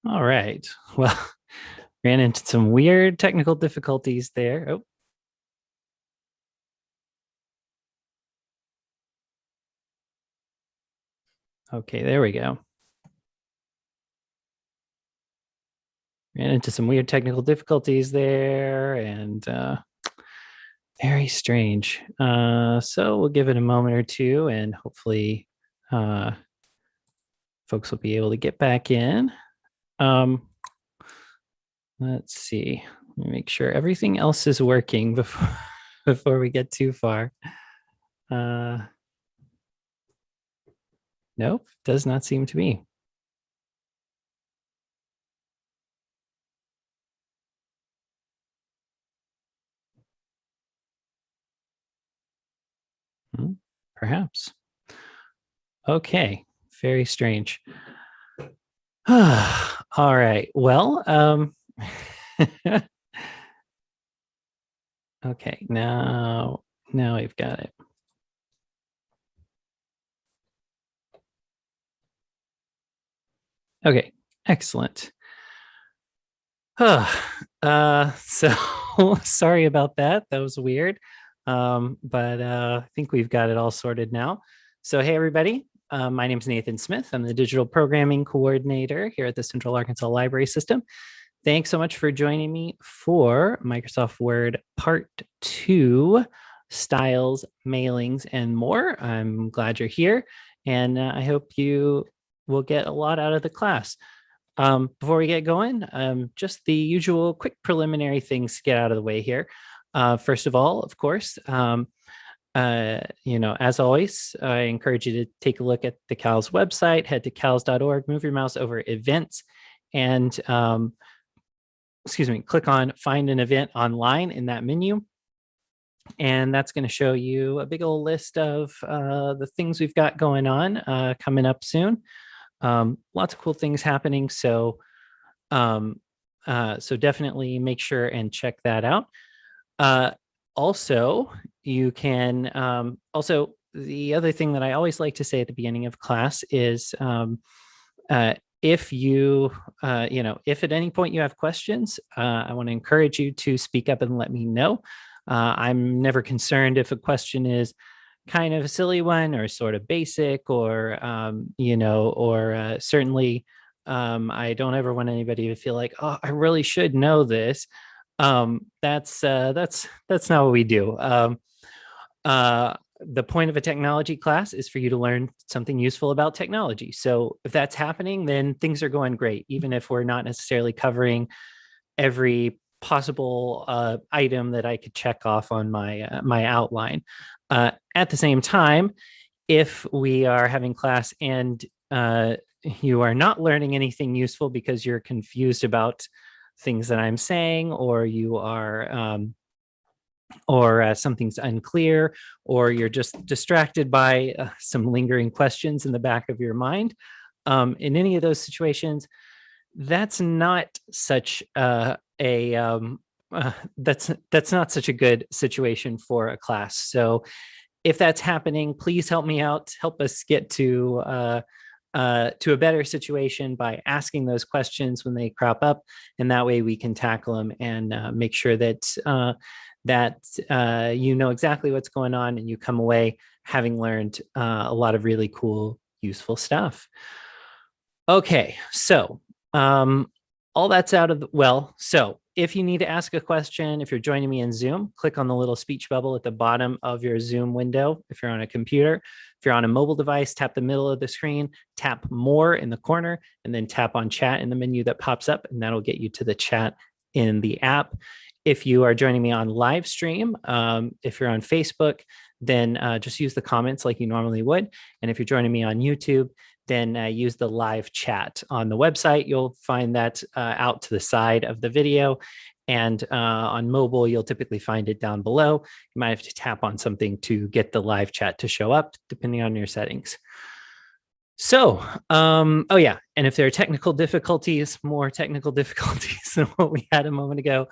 All right. Well, ran into some weird technical difficulties there. Oh, okay, there we go. Ran into some weird technical difficulties there and very strange. So we'll give it a moment or two and hopefully uh, folks will be able to get back in. Um, let's see. Let me make sure everything else is working before before we get too far. Uh, nope, does not seem to be. Hmm, perhaps. Okay, very strange. All right. Well, okay, now we've got it. Okay, excellent. So sorry about that. That was weird. But I think we've got it all sorted now. So hey everybody, my name is Nathan Smith. I'm the digital programming coordinator here at the Central Arkansas Library System. Thanks so much for joining me for Microsoft Word Part 2, Styles, Mailings, and More. I'm glad you're here, and I hope you will get a lot out of the class. Before we get going, just the usual quick preliminary things to get out of the way here. First of all, of course, as always, I encourage you to take a look at the CALS website, head to cals.org, move your mouse over events, and click on find an event online in that menu. And that's going to show you a big old list of the things we've got going on coming up soon. Lots of cool things happening. So definitely make sure and check that out. Also, you can also the other thing that I always like to say at the beginning of class is if you if at any point you have questions, I want to encourage you to speak up and let me know. I'm never concerned if a question is kind of a silly one or sort of basic or certainly I don't ever want anybody to feel like, oh, I really should know this. That's not what we do. The point of a technology class is for you to learn something useful about technology. So if that's happening, then things are going great, even if we're not necessarily covering every possible item that I could check off on my outline. At the same time, if we are having class and you are not learning anything useful because you're confused about things that I'm saying, or you are something's unclear, or you're just distracted by some lingering questions in the back of your mind. In any of those situations, that's not such that's not such a good situation for a class. So if that's happening, please help me out. Help us get to a better situation by asking those questions when they crop up, and that way we can tackle them and make sure that you know exactly what's going on and you come away having learned a lot of really cool, useful stuff. Okay, so all that's out of the, well, so if you need to ask a question, if you're joining me in Zoom, click on the little speech bubble at the bottom of your Zoom window. If you're on a computer, if you're on a mobile device, tap the middle of the screen, tap more in the corner, and then tap on chat in the menu that pops up, and that'll get you to the chat in the app. If you are joining me on live stream, if you're on Facebook, then just use the comments like you normally would. And if you're joining me on YouTube, then use the live chat on the website. You'll find that out to the side of the video. And on mobile, you'll typically find it down below. You might have to tap on something to get the live chat to show up, depending on your settings. So, oh yeah, and if there are technical difficulties, more technical difficulties than what we had a moment ago,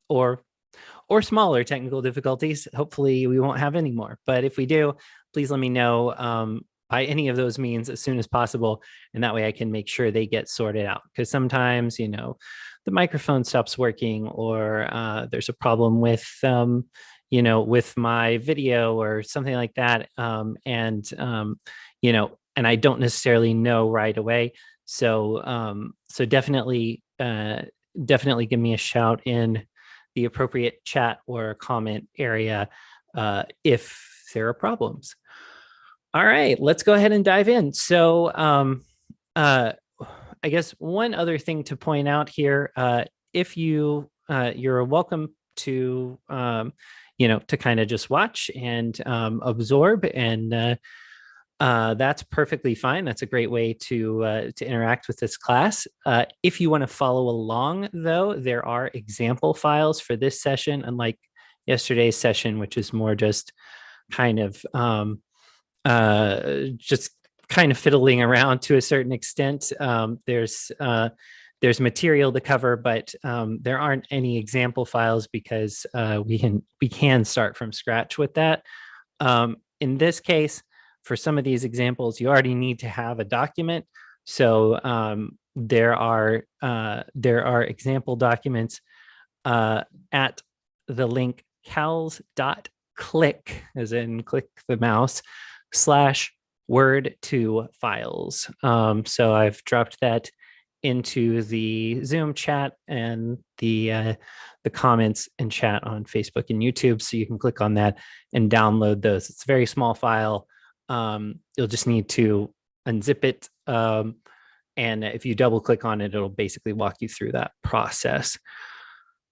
or smaller technical difficulties, hopefully we won't have any more. But if we do, please let me know. by any of those means as soon as possible. And that way I can make sure they get sorted out. Because sometimes, the microphone stops working, or there's a problem with, with my video or something like that. And I don't necessarily know right away. So definitely give me a shout in the appropriate chat or comment area if there are problems. All right, let's go ahead and dive in. So I guess one other thing to point out here, if you're welcome to to kind of just watch and absorb, and that's perfectly fine. That's a great way to interact with this class. If you want to follow along, though, there are example files for this session, unlike yesterday's session, which is more just kind of fiddling around to a certain extent. There's material to cover, but there aren't any example files because we can start from scratch with that. In this case, for some of these examples, you already need to have a document. So there are example documents at the link cals.click, as in click the mouse, /word to files. So I've dropped that into the Zoom chat and the comments and chat on Facebook and YouTube. So you can click on that and download those. It's a very small file. You'll just need to unzip it. And if you double click on it, it'll basically walk you through that process.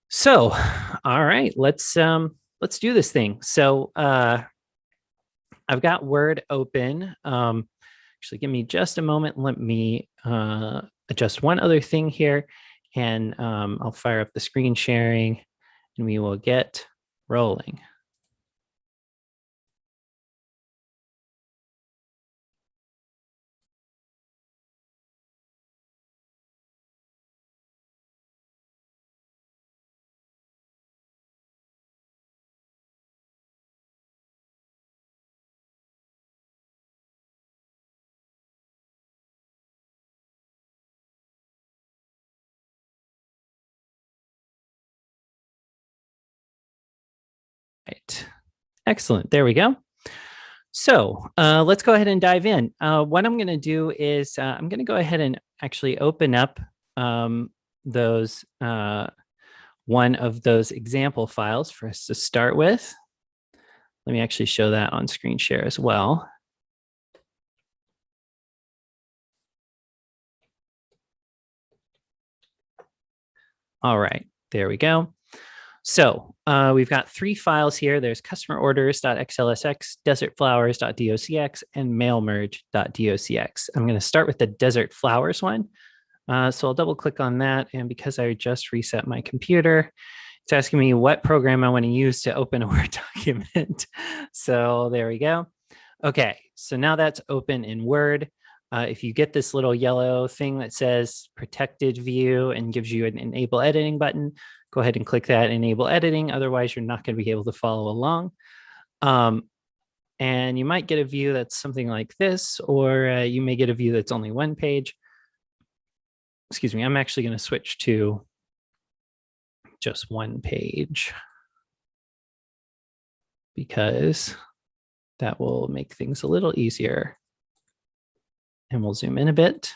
So, all right, let's do this thing. So I've got Word open. Actually, give me just a moment. Let me adjust one other thing here, and I'll fire up the screen sharing, and we will get rolling. Right. Excellent. There we go. So let's go ahead and dive in. What I'm going to do is I'm going to go ahead and actually open up those one of those example files for us to start with. Let me actually show that on screen share as well. All right, there we go. So we've got 3 files here. There's customerorders.xlsx, desertflowers.docx, and mailmerge.docx. I'm going to start with the desert flowers one. So I'll double click on that. And because I just reset my computer, it's asking me what program I want to use to open a Word document. So there we go. Okay, so now that's open in Word. If you get this little yellow thing that says protected view and gives you an enable editing button, go ahead and click that enable editing. Otherwise, you're not going to be able to follow along. And you might get a view that's something like this, or you may get a view that's only one page. Excuse me, I'm actually going to switch to just one page because that will make things a little easier. And we'll zoom in a bit.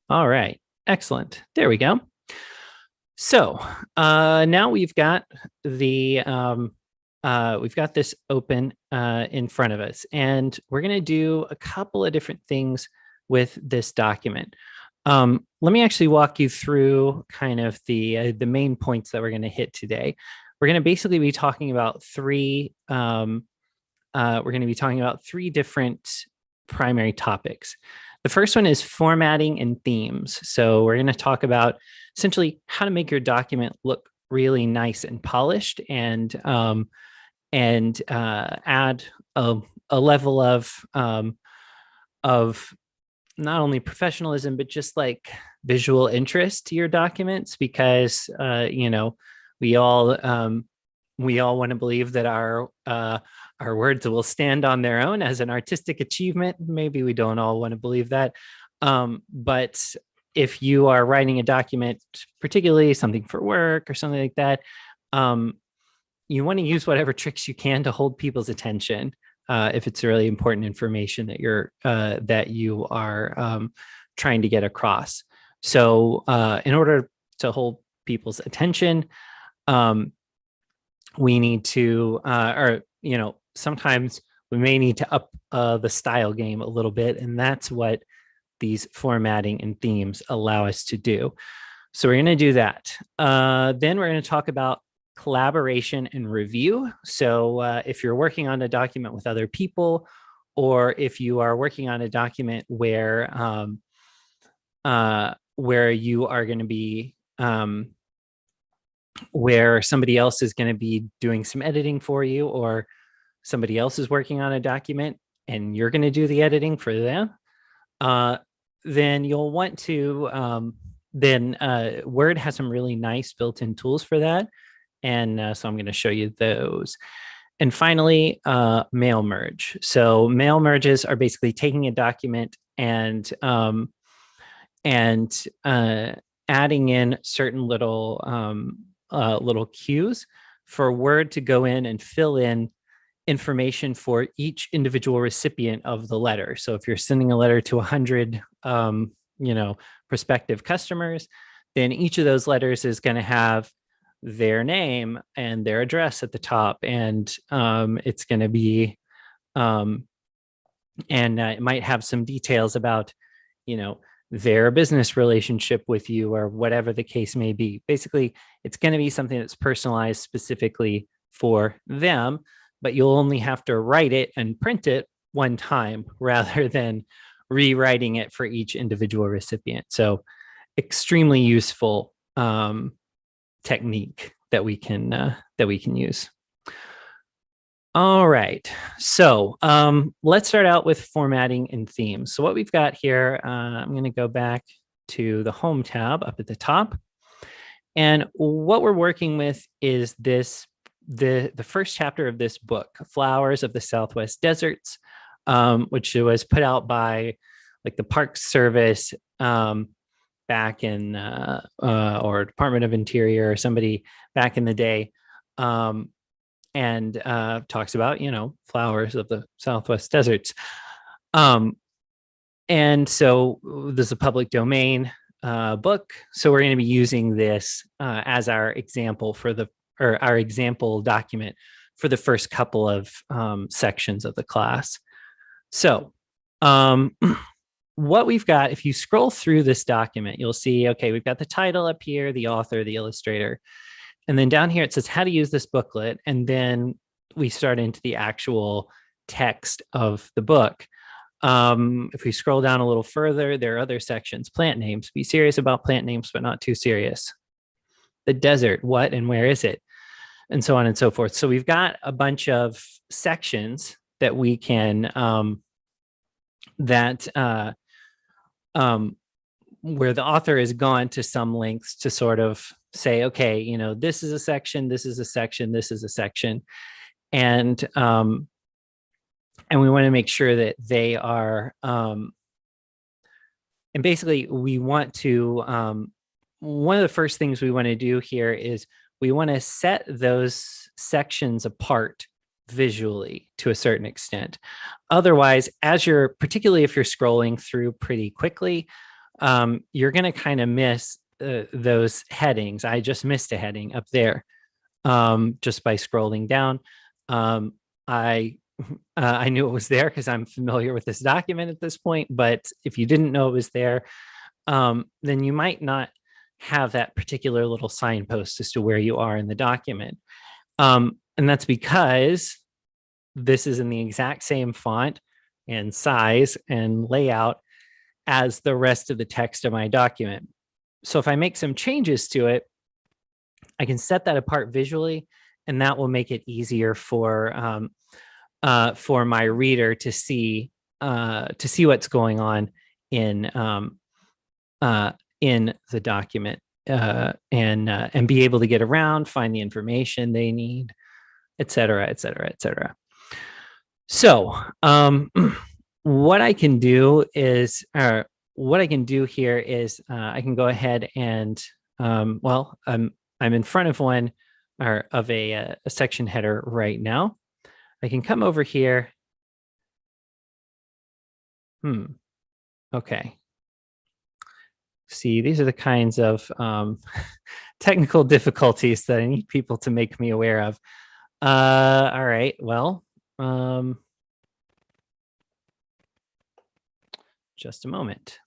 All right, excellent. There we go. So now we've got the we've got this open in front of us, and we're going to do a couple of different things with this document. Let me actually walk you through kind of the main points that we're going to hit today. We're going to basically be talking about three different primary topics. The first one is formatting and themes. So we're going to talk about essentially how to make your document look really nice and polished, and add a level of not only professionalism, but just like visual interest to your documents, because we all want to believe that our our words will stand on their own as an artistic achievement. Maybe we don't all want to believe that. But if you are writing a document, particularly something for work or something like that, you want to use whatever tricks you can to hold people's attention if it's really important information that you are trying to get across. So in order to hold people's attention, we need to, sometimes we may need to up the style game a little bit, and that's what these formatting and themes allow us to do. So we're going to do that. Then we're going to talk about collaboration and review. So if you're working on a document with other people, or if you are working on a document where you are going to be where somebody else is going to be doing some editing for you, or somebody else is working on a document and you're going to do the editing for them, then you'll want to, Word has some really nice built-in tools for that. And so I'm going to show you those. And finally, mail merge. So mail merges are basically taking a document and adding in certain little cues for Word to go in and fill in information for each individual recipient of the letter. So if you're sending a letter to 100, prospective customers, then each of those letters is going to have their name and their address at the top, and it's going to be, it might have some details about, their business relationship with you, or whatever the case may be. Basically, it's going to be something that's personalized specifically for them, but you'll only have to write it and print it one time rather than rewriting it for each individual recipient. So extremely useful technique that we can use. All right, so let's start out with formatting and themes. So what we've got here, I'm going to go back to the Home tab up at the top, and what we're working with is the first chapter of this book, Flowers of the Southwest Deserts, which was put out by like the Park Service back in or Department of Interior or somebody back in the day, and talks about flowers of the Southwest deserts. And so this is a public domain book, so we're going to be using this as our example our example document for the first couple of sections of the class. So what we've got, if you scroll through this document, you'll see, okay, we've got the title up here, the author, the illustrator, and then down here it says how to use this booklet, and then we start into the actual text of the book. If we scroll down a little further, there are other sections. Plant names, be serious about plant names, but not too serious. The desert, what and where is it? And so on and so forth. So we've got a bunch of sections that we can, where the author has gone to some lengths to sort of say, okay, this is a section, this is a section, this is a section. And we want to make sure that they are, and basically we want to, one of the first things we want to do here is we want to set those sections apart visually to a certain extent. Otherwise, particularly if you're scrolling through pretty quickly, you're going to kind of miss those headings. I just missed a heading up there just by scrolling down. I knew it was there because I'm familiar with this document at this point, but if you didn't know it was there, then you might not have that particular little signpost as to where you are in the document. And that's because this is in the exact same font and size and layout as the rest of the text of my document. So if I make some changes to it, I can set that apart visually, and that will make it easier for my reader to see what's going on in the document, and be able to get around, find the information they need, et cetera, et cetera, et cetera. So what I can do is, what I can do here is I can go ahead and, well, I'm in front of one or of a section header right now. I can come over here. Okay. See, these are the kinds of technical difficulties that I need people to make me aware of. All right. Well, just a moment.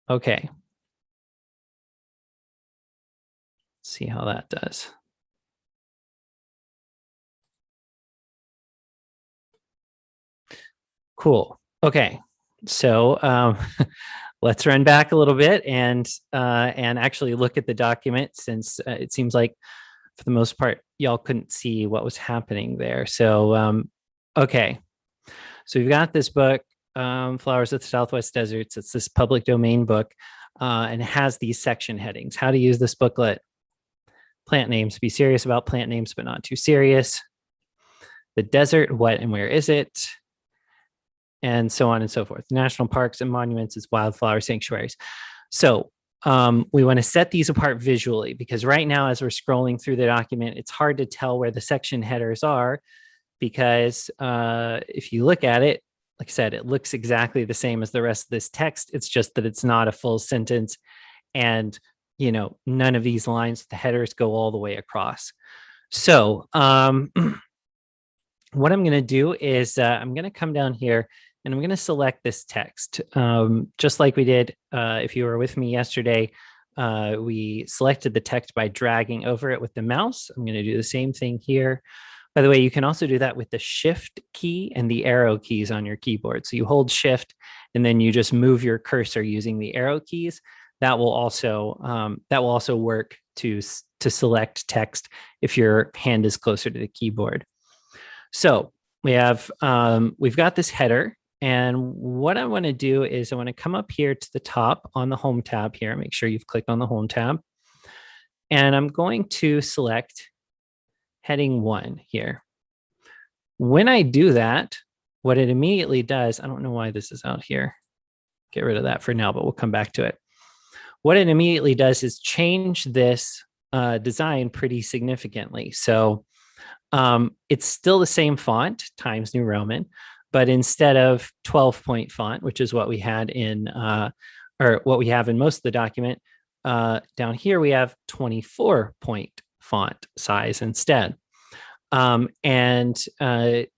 Okay. Let's see how that does. Cool. Okay. So let's run back a little bit and actually look at the document, since it seems like for the most part y'all couldn't see what was happening there. So okay. So we've got this book, Flowers of the Southwest Deserts. It's this public domain book, and it has these section headings. How to use this booklet. Plant names. Be serious about plant names, but not too serious. The desert. What and where is it? And so on and so forth. National parks and monuments as wildflower sanctuaries. So we want to set these apart visually, because right now, as we're scrolling through the document, it's hard to tell where the section headers are, because if you look at it, like I said, it looks exactly the same as the rest of this text. It's just that it's not a full sentence. And, you know, none of these lines, the headers go all the way across. So what I'm going to do is I'm going to come down here and I'm going to select this text. Just like we did, if you were with me yesterday, we selected the text by dragging over it with the mouse. I'm going to do the same thing here. By the way, you can also do that with the Shift key and the arrow keys on your keyboard. So you hold Shift and then you just move your cursor using the arrow keys. That will also work to select text if your hand is closer to the keyboard. So we've got this header, and what I want to do is I want to come up here to the top on the Home tab here. Make sure you've clicked on the Home tab, and I'm going to select heading 1 here. When I do that, what it immediately does, I don't know why this is out here. Get rid of that for now, but we'll come back to it. What it immediately does is change this design pretty significantly. So it's still the same font, Times New Roman, but instead of 12-point font, which is what we had in, or what we have in most of the document, down here we have 24-point font size instead. And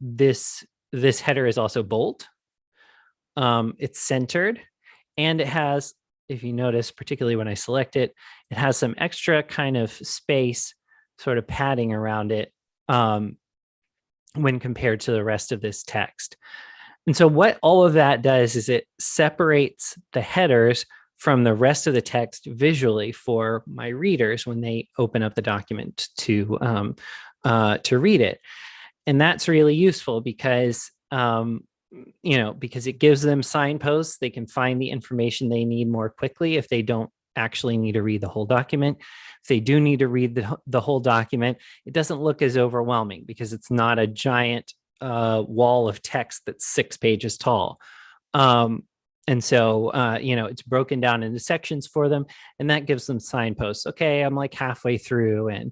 this header is also bold. It's centered, and it has, if you notice, particularly when I select it, it has some extra kind of space, sort of padding around it when compared to the rest of this text. And so what all of that does is it separates the headers from the rest of the text visually for my readers when they open up the document to read it. And that's really useful because because it gives them signposts. They can find the information they need more quickly if they don't actually need to read the whole document. If they do need to read the whole document, it doesn't look as overwhelming because it's not a giant wall of text that's 6 pages tall. And so, it's broken down into sections for them, and that gives them signposts. Okay, I'm like halfway through, and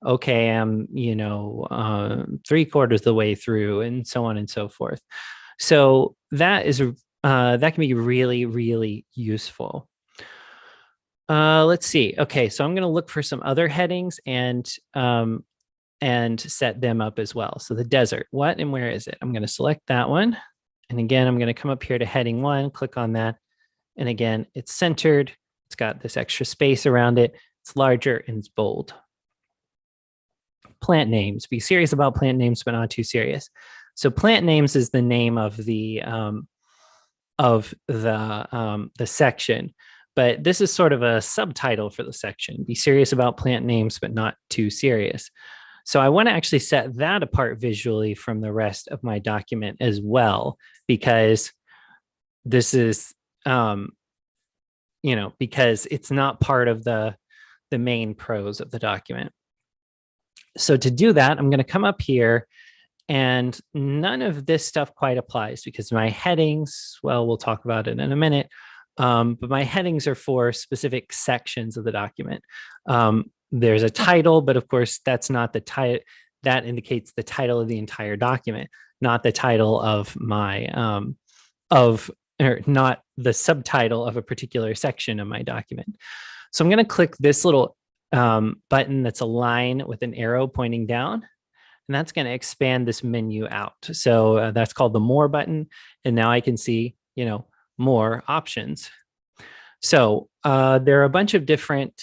okay, I'm, 3/4 of the way through, and so on and so forth. So that can be really, really useful. Let's see. Okay, so I'm going to look for some other headings and set them up as well. So the desert, what and where is it? I'm going to select that one. And again, I'm going to come up here to heading 1, click on that. And again, it's centered. It's got this extra space around it. It's larger and it's bold. Plant names. Be serious about plant names, but not too serious. So plant names is the name of the section, but this is sort of a subtitle for the section. Be serious about plant names, but not too serious. So I want to actually set that apart visually from the rest of my document as well, because this is, because it's not part of the main prose of the document. So to do that, I'm going to come up here, and none of this stuff quite applies because my headings, well, we'll talk about it in a minute, but my headings are for specific sections of the document. There's a title, but of course, that's not the title. That indicates the title of the entire document, not the title of my, or not the subtitle of a particular section of my document. So I'm going to click this little button that's a line with an arrow pointing down, and that's going to expand this menu out. So that's called the More button. And now I can see, more options. So there are a bunch of different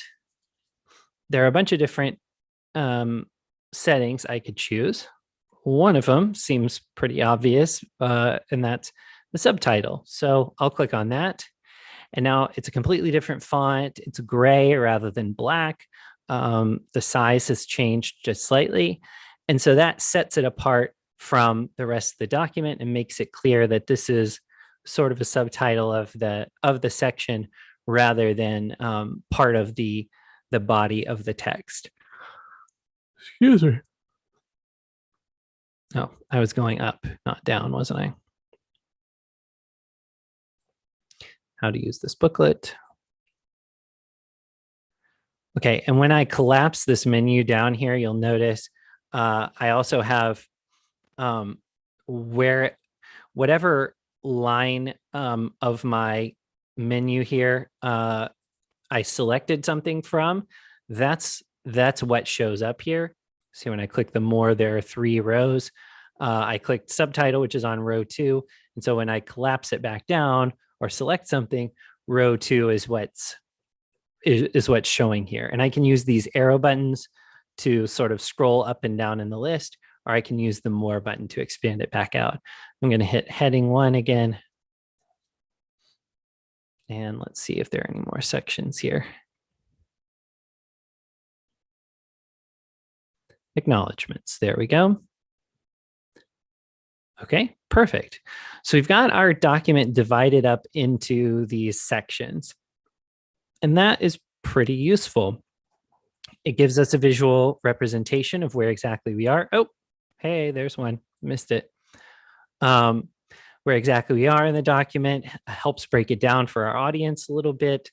settings I could choose. One of them seems pretty obvious, and that's the subtitle. So I'll click on that. And now it's a completely different font. It's gray rather than black. The size has changed just slightly. And so that sets it apart from the rest of the document and makes it clear that this is sort of a subtitle of the section rather than part of the body of the text. Excuse me. Oh, I was going up, not down, wasn't I? How to use this booklet. Okay, and when I collapse this menu down here, you'll notice I also have whatever line of my menu here I selected something from, that's what shows up here. See, when I click the More, there are 3 rows. I clicked subtitle, which is on row 2. And so when I collapse it back down or select something, row 2 is what's showing here. And I can use these arrow buttons to sort of scroll up and down in the list, or I can use the More button to expand it back out. I'm going to hit heading 1 again. And let's see if there are any more sections here. Acknowledgements. There we go. Okay, perfect. So we've got our document divided up into these sections. And that is pretty useful. It gives us a visual representation of where exactly we are. Oh, hey, there's one. Missed it. Where exactly we are in the document, helps break it down for our audience a little bit,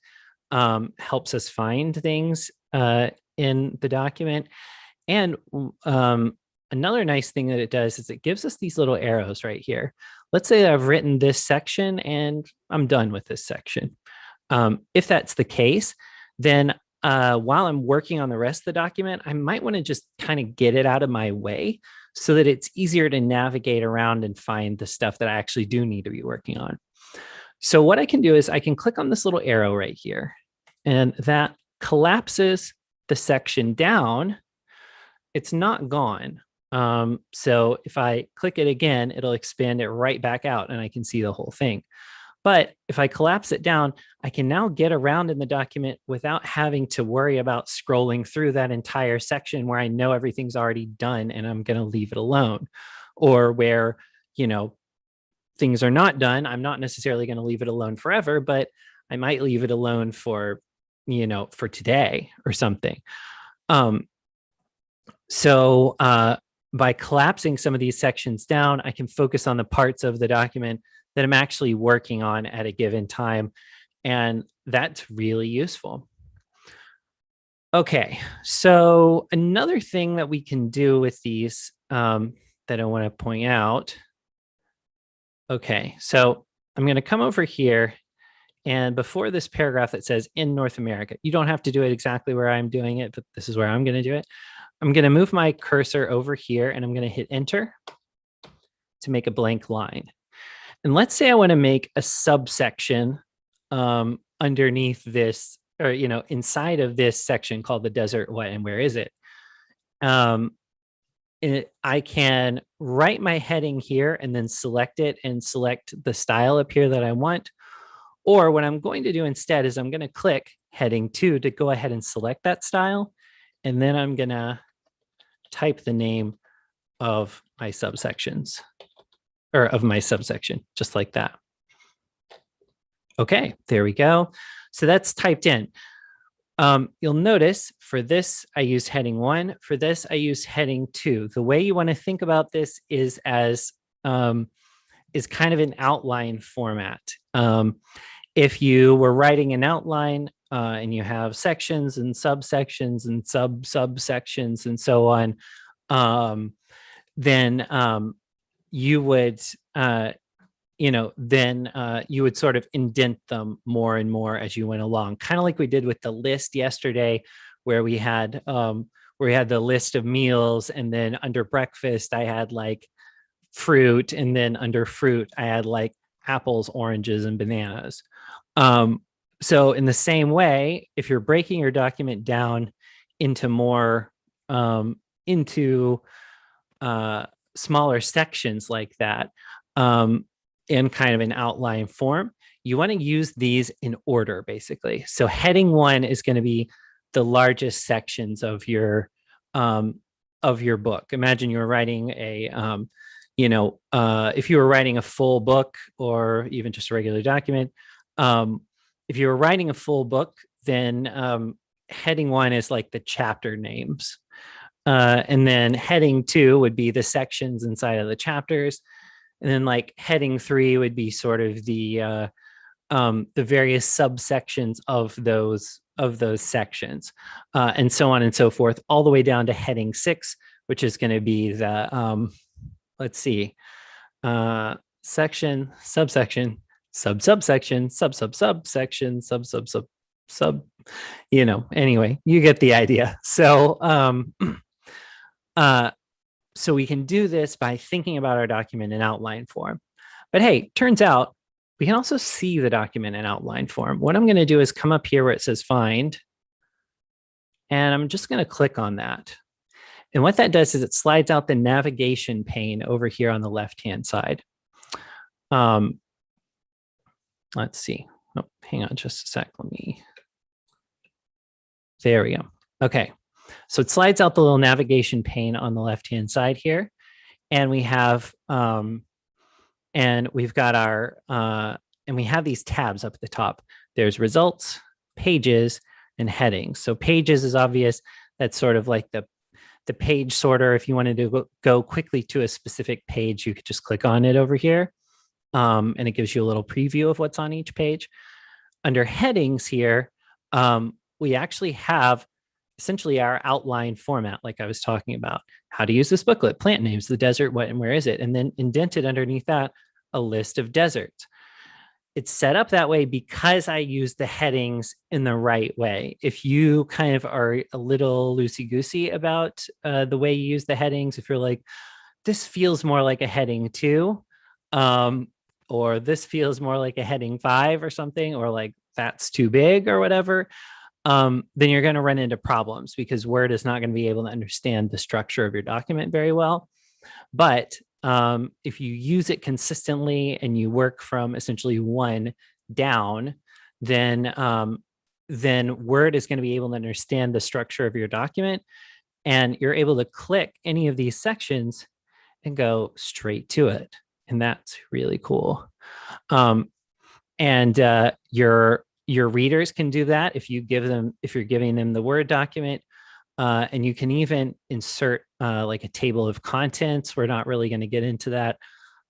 helps us find things in the document. And another nice thing that it does is it gives us these little arrows right here. Let's say I've written this section and I'm done with this section. If that's the case, then while I'm working on the rest of the document, I might want to just kind of get it out of my way so that it's easier to navigate around and find the stuff that I actually do need to be working on. So what I can do is I can click on this little arrow right here, and that collapses the section down. It's not gone. So if I click it again, it'll expand it right back out and I can see the whole thing. But if I collapse it down, I can now get around in the document without having to worry about scrolling through that entire section where I know everything's already done and I'm going to leave it alone. Or where, things are not done, I'm not necessarily going to leave it alone forever, but I might leave it alone for, for today or something. So by collapsing some of these sections down, I can focus on the parts of the document that I'm actually working on at a given time. And that's really useful. Okay, so another thing that we can do with these that I want to point out. Okay, so I'm going to come over here. And before this paragraph that says in North America, you don't have to do it exactly where I'm doing it, but this is where I'm going to do it. I'm going to move my cursor over here and I'm going to hit enter to make a blank line. And let's say I want to make a subsection underneath this, or, inside of this section called the desert, what and where is it? I can write my heading here and then select it and select the style up here that I want. Or what I'm going to do instead is I'm going to click heading 2 to go ahead and select that style. And then I'm going to type the name of my subsections, or of my subsection, just like that. Okay, there we go. So that's typed in. You'll notice for this, I use heading 1. For this, I use heading 2. The way you want to think about this is as is kind of an outline format. If you were writing an outline and you have sections and subsections and subsections and so on, then you would you would sort of indent them more and more as you went along, kind of like we did with the list yesterday, where we had the list of meals, and then under breakfast I had like fruit, and then under fruit I had like apples, oranges, and bananas. So in the same way, if you're breaking your document down into more into smaller sections like that, in kind of an outline form, you want to use these in order, basically. So heading 1 is going to be the largest sections of your book. Imagine you were writing if you were writing a full book or even just a regular document. If you were writing a full book, then heading 1 is like the chapter names. And then heading 2 would be the sections inside of the chapters. And then like heading 3 would be sort of the various subsections of those sections, and so on and so forth, all the way down to heading 6, which is going to be the section, subsection, subsection, subsection, sub. Anyway, you get the idea. So we can do this by thinking about our document in outline form. But hey, turns out we can also see the document in outline form. What I'm going to do is come up here where it says find, and I'm just going to click on that. And what that does is it slides out the navigation pane over here on the left-hand side. Let's see. Oh, hang on just a sec. There we go. Okay. So it slides out the little navigation pane on the left-hand side here. And we have, we've got our, and we have these tabs up at the top. There's results, pages, and headings. So pages is obvious. That's sort of like the page sorter. If you wanted to go quickly to a specific page, you could just click on it over here. And it gives you a little preview of what's on each page. Under headings here, we actually have essentially our outline format, like I was talking about. How to use this booklet, plant names, the desert, what and where is it? And then indented underneath that, a list of deserts. It's set up that way because I use the headings in the right way. If you kind of are a little loosey-goosey about the way you use the headings, if you're like, this feels more like a heading 2, or this feels more like a heading 5 or something, or like that's too big or whatever, then you're going to run into problems because Word is not going to be able to understand the structure of your document very well. But if you use it consistently and you work from essentially 1 down, then Word is going to be able to understand the structure of your document, and you're able to click any of these sections and go straight to it. And that's really cool. Your readers can do that if you're giving them the Word document. And you can even insert like a table of contents. We're not really going to get into that.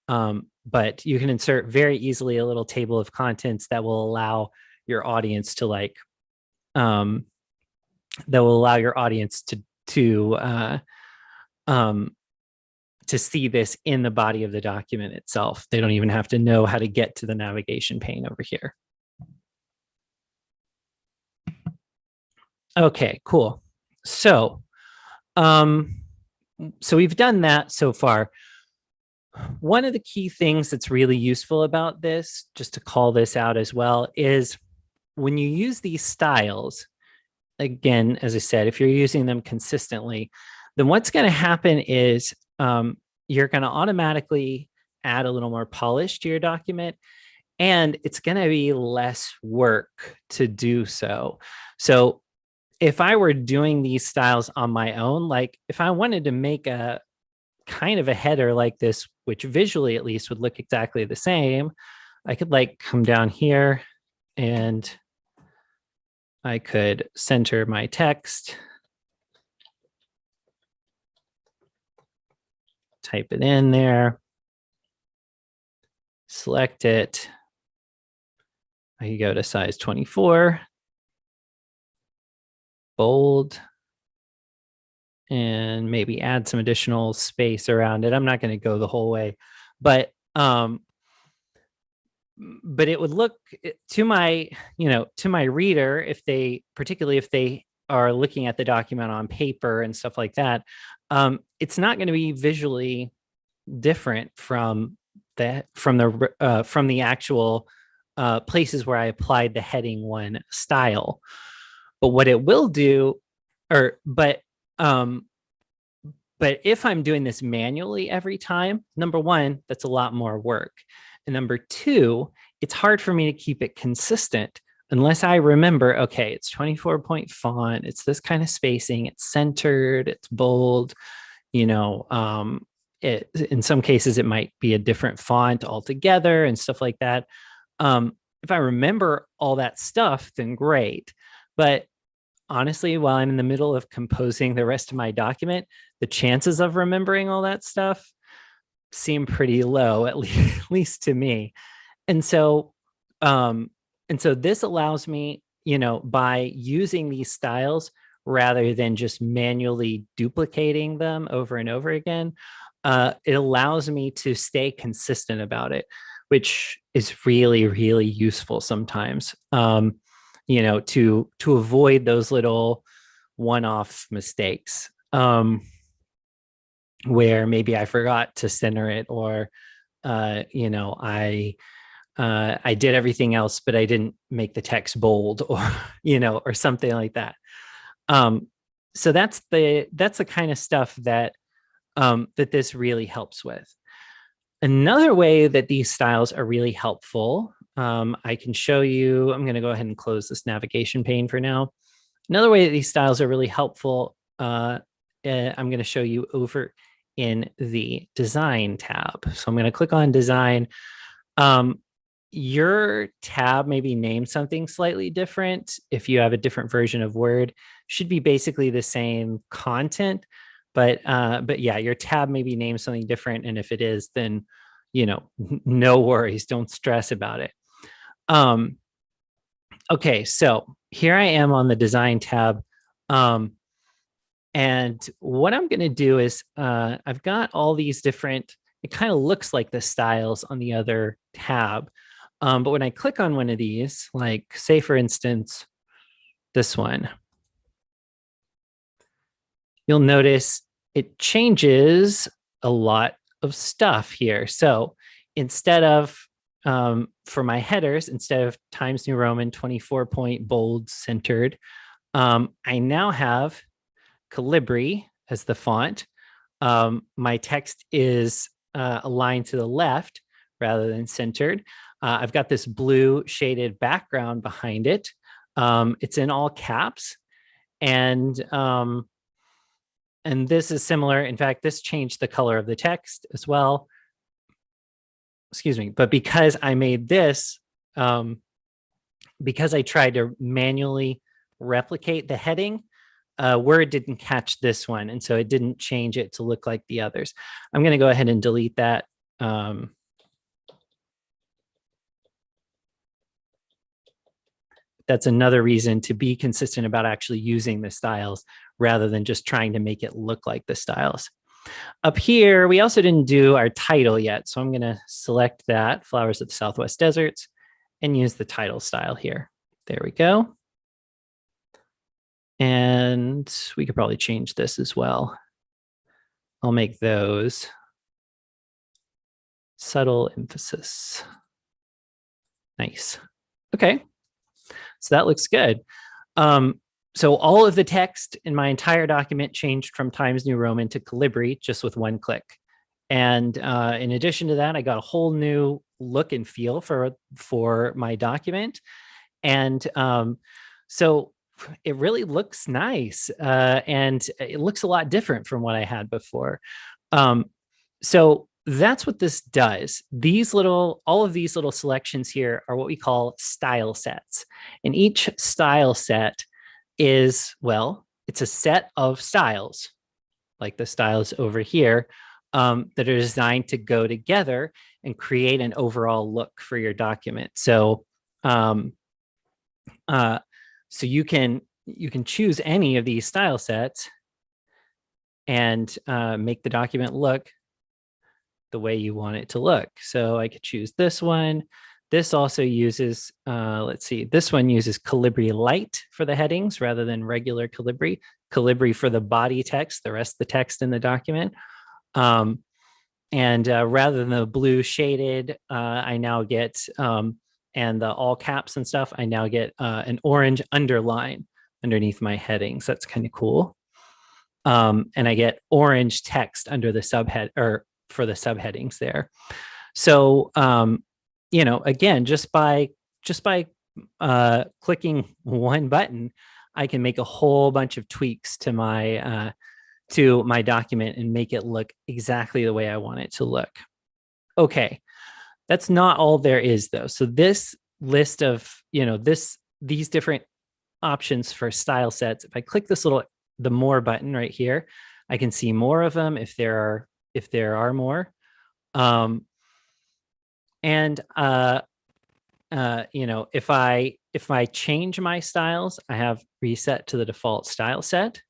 But you can insert very easily a little table of contents that will allow your audience to to see this in the body of the document itself. They don't even have to know how to get to the navigation pane over here. Okay, cool. So we've done that so far. One of the key things that's really useful about this, just to call this out as well, is when you use these styles, again, as I said, if you're using them consistently, then what's going to happen is you're going to automatically add a little more polish to your document, and it's going to be less work to do so. So if I were doing these styles on my own, like if I wanted to make a kind of a header like this, which visually at least would look exactly the same, I could like come down here and I could center my text, type it in there, select it. I can go to size 24, bold, and maybe add some additional space around it. I'm not going to go the whole way, but it would look to my, to my reader, if they, particularly if they are looking at the document on paper and stuff like that, it's not going to be visually different from the actual places where I applied the heading 1 style. But what it will do, but if I'm doing this manually every time, number one, that's a lot more work. And number two, it's hard for me to keep it consistent unless I remember, okay, it's 24-point font, it's this kind of spacing, it's centered, it's bold, in some cases, it might be a different font altogether and stuff like that. If I remember all that stuff, then great. But honestly, while I'm in the middle of composing the rest of my document, the chances of remembering all that stuff seem pretty low, at least to me. And so this allows me, by using these styles rather than just manually duplicating them over and over again, it allows me to stay consistent about it, which is really, really useful sometimes. To avoid those little one-off mistakes, where maybe I forgot to center it, or I did everything else, but I didn't make the text bold, or or something like that. So that's the kind of stuff that that this really helps with. Another way that these styles are really helpful, I can show you. I'm going to go ahead and close this navigation pane for now. Another way that these styles are really helpful, I'm going to show you over in the design tab. So I'm going to click on design. Your tab may be named something slightly different. If you have a different version of Word, should be basically the same content, but yeah, your tab may be named something different. And if it is, then, no worries, don't stress about it. Okay, so here I am on the design tab. And what I'm going to do is I've got all these different, it kind of looks like the styles on the other tab. But when I click on one of these, like say, for instance, this one, you'll notice it changes a lot of stuff here. So instead of, for my headers, instead of Times New Roman 24-point bold centered, I now have Calibri as the font. My text is aligned to the left rather than centered. I've got this blue shaded background behind it. It's in all caps, and this is similar. In fact, this changed the color of the text as well. Excuse me. But because I made this, because I tried to manually replicate the heading, Word didn't catch this one, and so it didn't change it to look like the others. I'm going to go ahead and delete that. That's another reason to be consistent about actually using the styles rather than just trying to make it look like the styles. Up here, we also didn't do our title yet, so I'm going to select that, Flowers of the Southwest Deserts, and use the title style here. There we go. And we could probably change this as well. I'll make those subtle emphasis. Nice. Okay. So that looks good. So all of the text in my entire document changed from Times New Roman to Calibri just with one click. And in addition to that, I got a whole new look and feel for my document. And so it really looks nice, and it looks a lot different from what I had before. So that's what this does. All of these little selections here are what we call style sets. And each style set is, well, it's a set of styles, like the styles over here, that are designed to go together and create an overall look for your document. So, so you can choose any of these style sets and make the document look the way you want it to look. So I could choose this one. This also uses, let's see, this one uses Calibri Light for the headings rather than regular Calibri. Calibri for the body text, the rest of the text in the document. And rather than the blue shaded, I now get, and the all caps and stuff, I now get an orange underline underneath my headings. That's kind of cool. And I get orange text under the subhead or for the subheadings there. So, you know, again, just by clicking one button, I can make a whole bunch of tweaks to my document and make it look exactly the way I want it to look. Okay, that's not all there is though. So this list of, you know, these different options for style sets, if I click the more button right here, I can see more of them if there are more. You know, if I change my styles, I have reset to the default style set.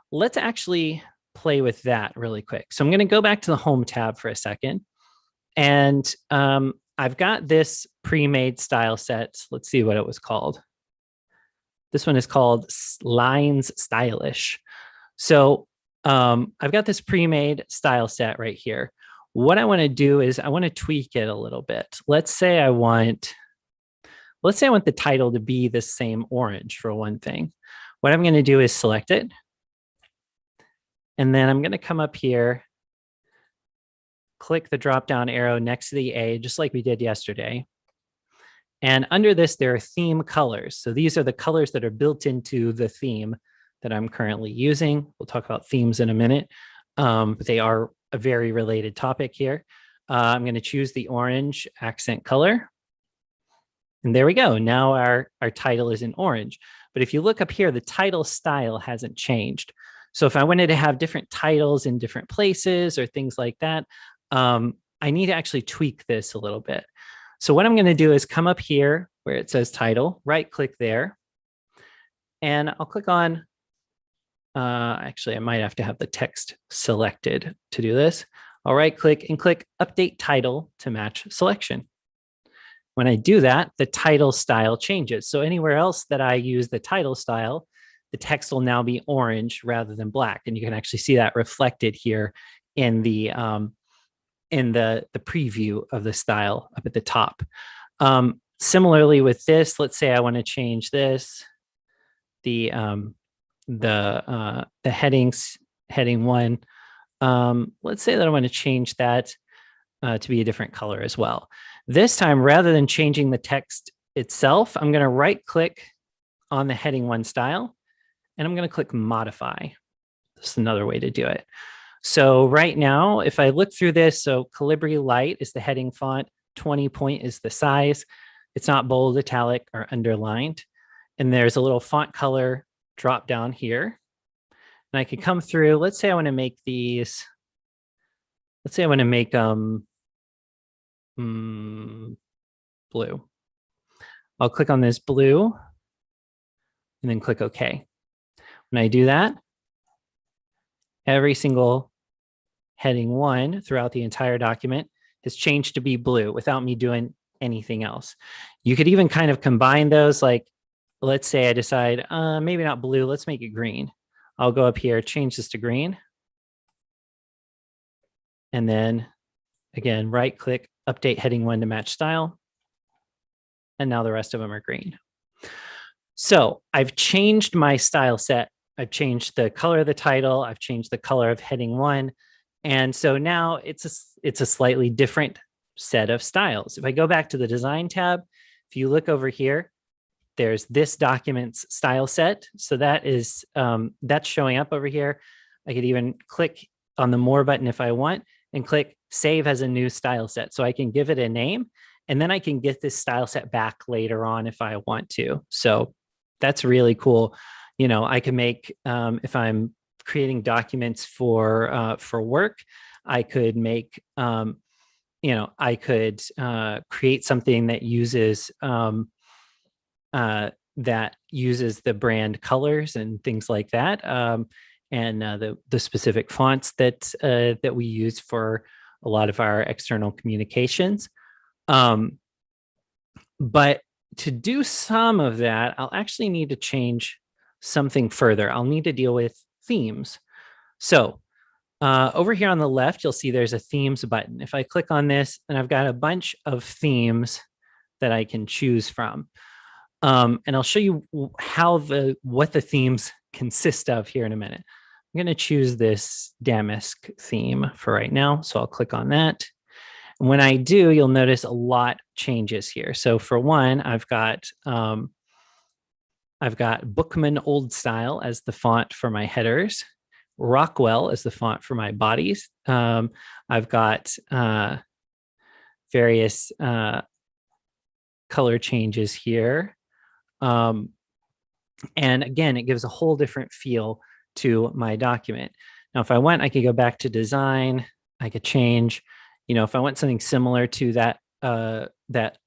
Let's actually play with that really quick. So I'm going to go back to the home tab for a second. And I've got this pre-made style set. Let's see what it was called. This one is called Lines Stylish. So I've got this pre-made style set right here. What I want to do is I want to tweak it a little bit. Let's say I want the title to be the same orange for one thing. What I'm going to do is select it. And then I'm going to come up here, click the drop-down arrow next to the A, just like we did yesterday. And under this, there are theme colors. So these are the colors that are built into the theme that I'm currently using. We'll talk about themes in a minute, but they are a very related topic here. I'm going to choose the orange accent color. And there we go. Now our title is in orange. But if you look up here, the title style hasn't changed. So if I wanted to have different titles in different places or things like that, I need to actually tweak this a little bit. So what I'm going to do is come up here where it says title, right click there, and I'll click on, actually, I might have to have the text selected to do this. I'll right click and click update title to match selection. When I do that, the title style changes. So anywhere else that I use the title style, the text will now be orange rather than black. And you can actually see that reflected here in the preview of the style up at the top. Similarly with this, let's say I want to change this, the headings, heading 1. Let's say that I want to change that to be a different color as well. This time, rather than changing the text itself, I'm going to right click on the heading 1 style, and I'm going to click modify. This is another way to do it. So right now, if I look through this, so Calibri Light is the heading font, 20 point is the size. It's not bold, italic, or underlined. And there's a little font color drop down here. And I can come through, let's say I want to make these, let's say I want to make blue. I'll click on this blue and then click OK. When I do that, every single heading 1 throughout the entire document has changed to be blue without me doing anything else. You could even kind of combine those, like, let's say I decide, maybe not blue, let's make it green. I'll go up here, change this to green. And then again, right click, update heading 1 to match style. And now the rest of them are green. So I've changed my style set. I've changed the color of the title. I've changed the color of heading 1. And so now it's a slightly different set of styles. If I go back to the design tab, if you look over here, there's this document's style set. So that is, that's showing up over here. I could even click on the more button if I want and click save as a new style set. So I can give it a name and then I can get this style set back later on if I want to. So that's really cool. I can make, if I'm creating documents for work, I could make, I could create something that uses the brand colors and things like that, and the specific fonts that we use for a lot of our external communications. But to do some of that, I'll actually need to change something further. I'll need to deal with themes. So over here on the left, you'll see there's a themes button. If I click on this, and I've got a bunch of themes that I can choose from. And I'll show you what the themes consist of here in a minute. I'm going to choose this damask theme for right now. So I'll click on that. And when I do, you'll notice a lot changes here. So for one, I've got Bookman Old Style as the font for my headers, Rockwell as the font for my bodies. I've got various color changes here. And again, it gives a whole different feel to my document. Now, if I went, I could go back to design. I could change, if I want something similar to that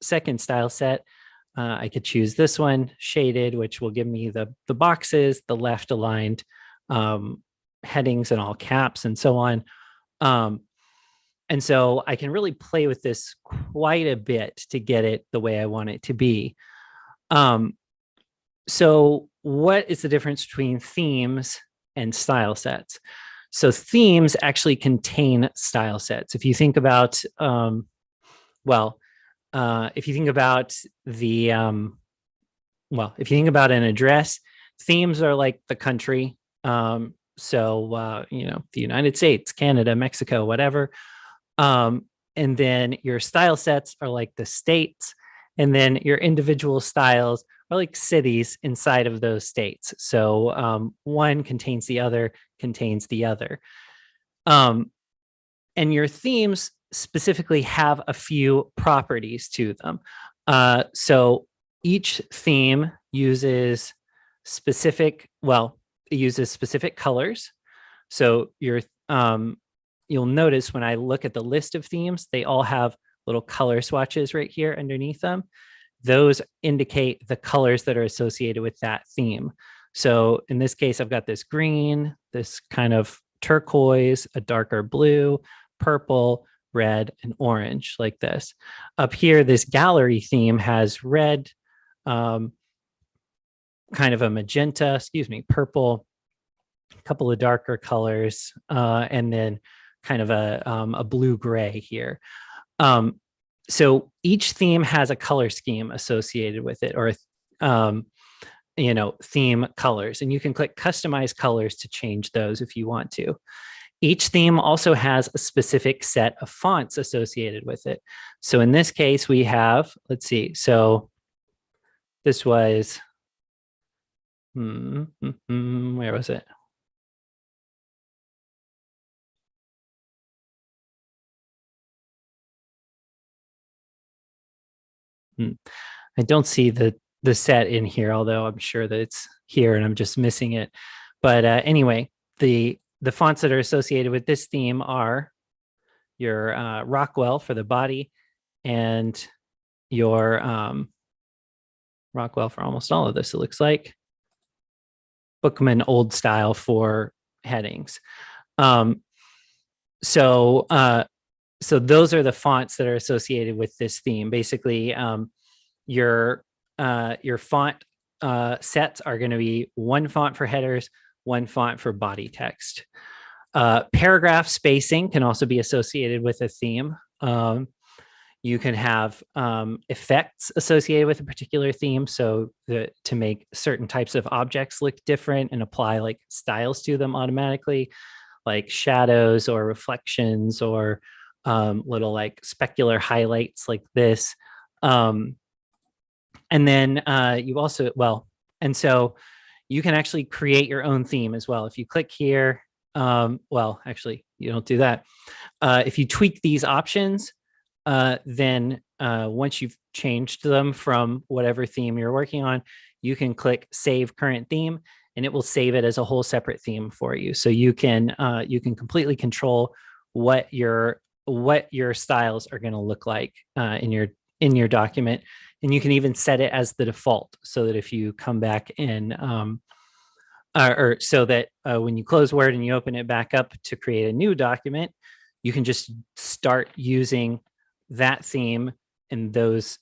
second style set, I could choose this one, shaded, which will give me the boxes, the left aligned headings in all caps and so on. And so I can really play with this quite a bit to get it the way I want it to be. So what is the difference between themes and style sets? So themes actually contain style sets. If you think about, if you think about if you think about an address, themes are like the country. The United States, Canada, Mexico, whatever. And then your style sets are like the states. And then your individual styles are like cities inside of those states. So one contains the other, contains the other. And your themes specifically have a few properties to them. So each theme uses specific colors. So you'll notice when I look at the list of themes, they all have little color swatches right here underneath them. Those indicate the colors that are associated with that theme. So in this case, I've got this green, this kind of turquoise, a darker blue, purple, red, and orange, like this. Up here, this gallery theme has red, kind of a magenta, purple, a couple of darker colors, and then kind of a blue-gray here. So each theme has a color scheme associated with it, or theme colors, and you can click customize colors to change those if you want to. Each theme also has a specific set of fonts associated with it. So in this case, we have, let's see, so this was, where was it? I don't see the set in here, although I'm sure that it's here and I'm just missing it. But anyway, the fonts that are associated with this theme are your Rockwell for the body and your Rockwell for almost all of this, it looks like. Bookman Old Style for headings. So those are the fonts that are associated with this theme. Basically, your font sets are going to be one font for headers, one font for body text. Paragraph spacing can also be associated with a theme. You can have effects associated with a particular theme, so to make certain types of objects look different and apply like styles to them automatically, like shadows or reflections or little like specular highlights like this. And then you also, and so you can actually create your own theme as well. If you click here, actually, you don't do that. If you tweak these options, then once you've changed them from whatever theme you're working on, you can click Save Current Theme, and it will save it as a whole separate theme for you. So you can completely control what your styles are going to look like in your document, and you can even set it as the default so that if you come back in or so that when you close Word and you open it back up to create a new document, you can just start using that theme and those,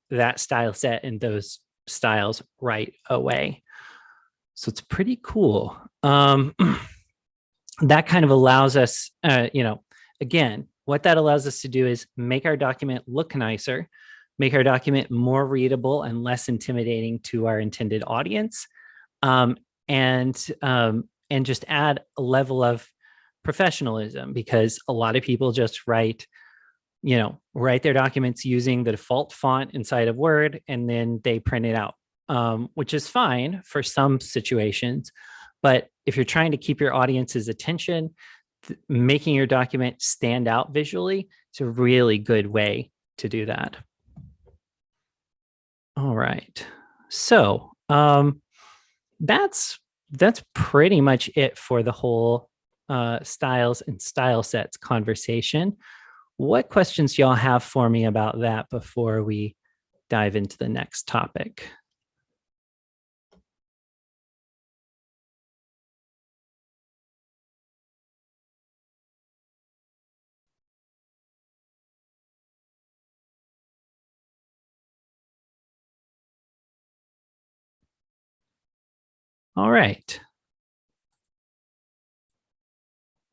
that style set and those styles right away. So it's pretty cool. That kind of allows us, again, what that allows us to do is make our document look nicer, make our document more readable and less intimidating to our intended audience, and just add a level of professionalism, because a lot of people just write their documents using the default font inside of Word, and then they print it out, which is fine for some situations. But if you're trying to keep your audience's attention, making your document stand out visually is a really good way to do that. All right. So that's pretty much it for the whole styles and style sets conversation. What questions y'all have for me about that before we dive into the next topic? All right.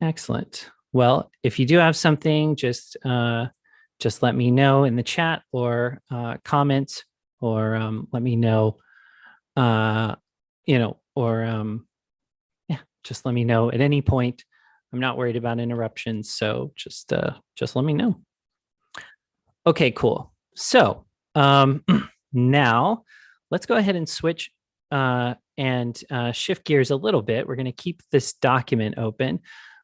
Excellent. Well, if you do have something, just let me know in the chat or comments, or let me know, just let me know at any point. I'm not worried about interruptions, so just let me know. Okay, cool. So now let's go ahead and switch and shift gears a little bit. We're going to keep this document open,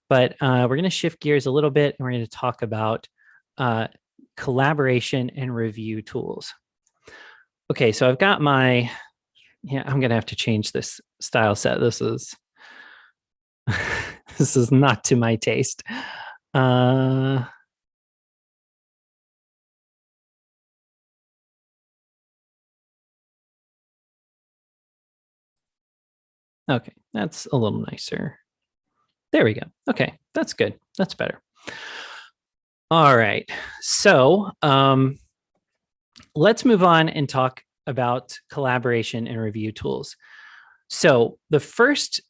but we're going to shift gears a little bit, and we're going to talk about collaboration and review tools. Okay, so I've got I'm going to have to change this style set. This is this is not to my taste. Okay, that's a little nicer. There we go. Okay, that's good. That's better. All right. So let's move on and talk about collaboration and review tools. So most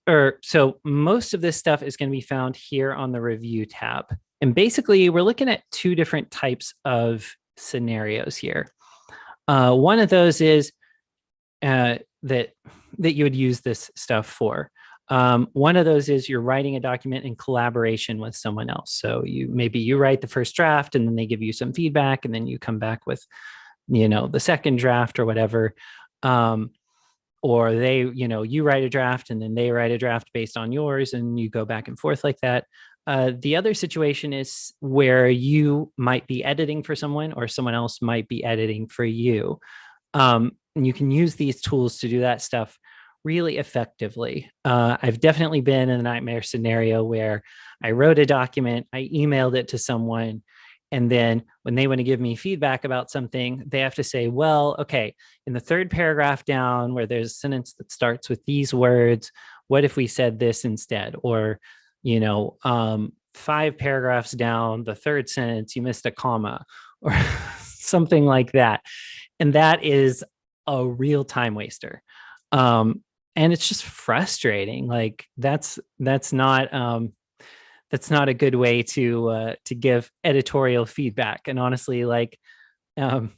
of this stuff is going to be found here on the review tab. And basically, we're looking at two different types of scenarios here. One of those is that you would use this stuff for. One of those is you're writing a document in collaboration with someone else. So maybe you write the first draft, and then they give you some feedback, and then you come back with, the second draft or whatever. Or they, you write a draft, and then they write a draft based on yours, and you go back and forth like that. The other situation is where you might be editing for someone, or someone else might be editing for you. And you can use these tools to do that stuff really effectively. I've definitely been in a nightmare scenario where I wrote a document, I emailed it to someone, and then when they want to give me feedback about something, they have to say, well, okay, in the third paragraph down where there's a sentence that starts with these words, what if we said this instead? Or, 5 paragraphs down, the third sentence, you missed a comma, or something like that. And that is a real time waster. And it's just frustrating. Like that's not a good way to give editorial feedback. And honestly, like if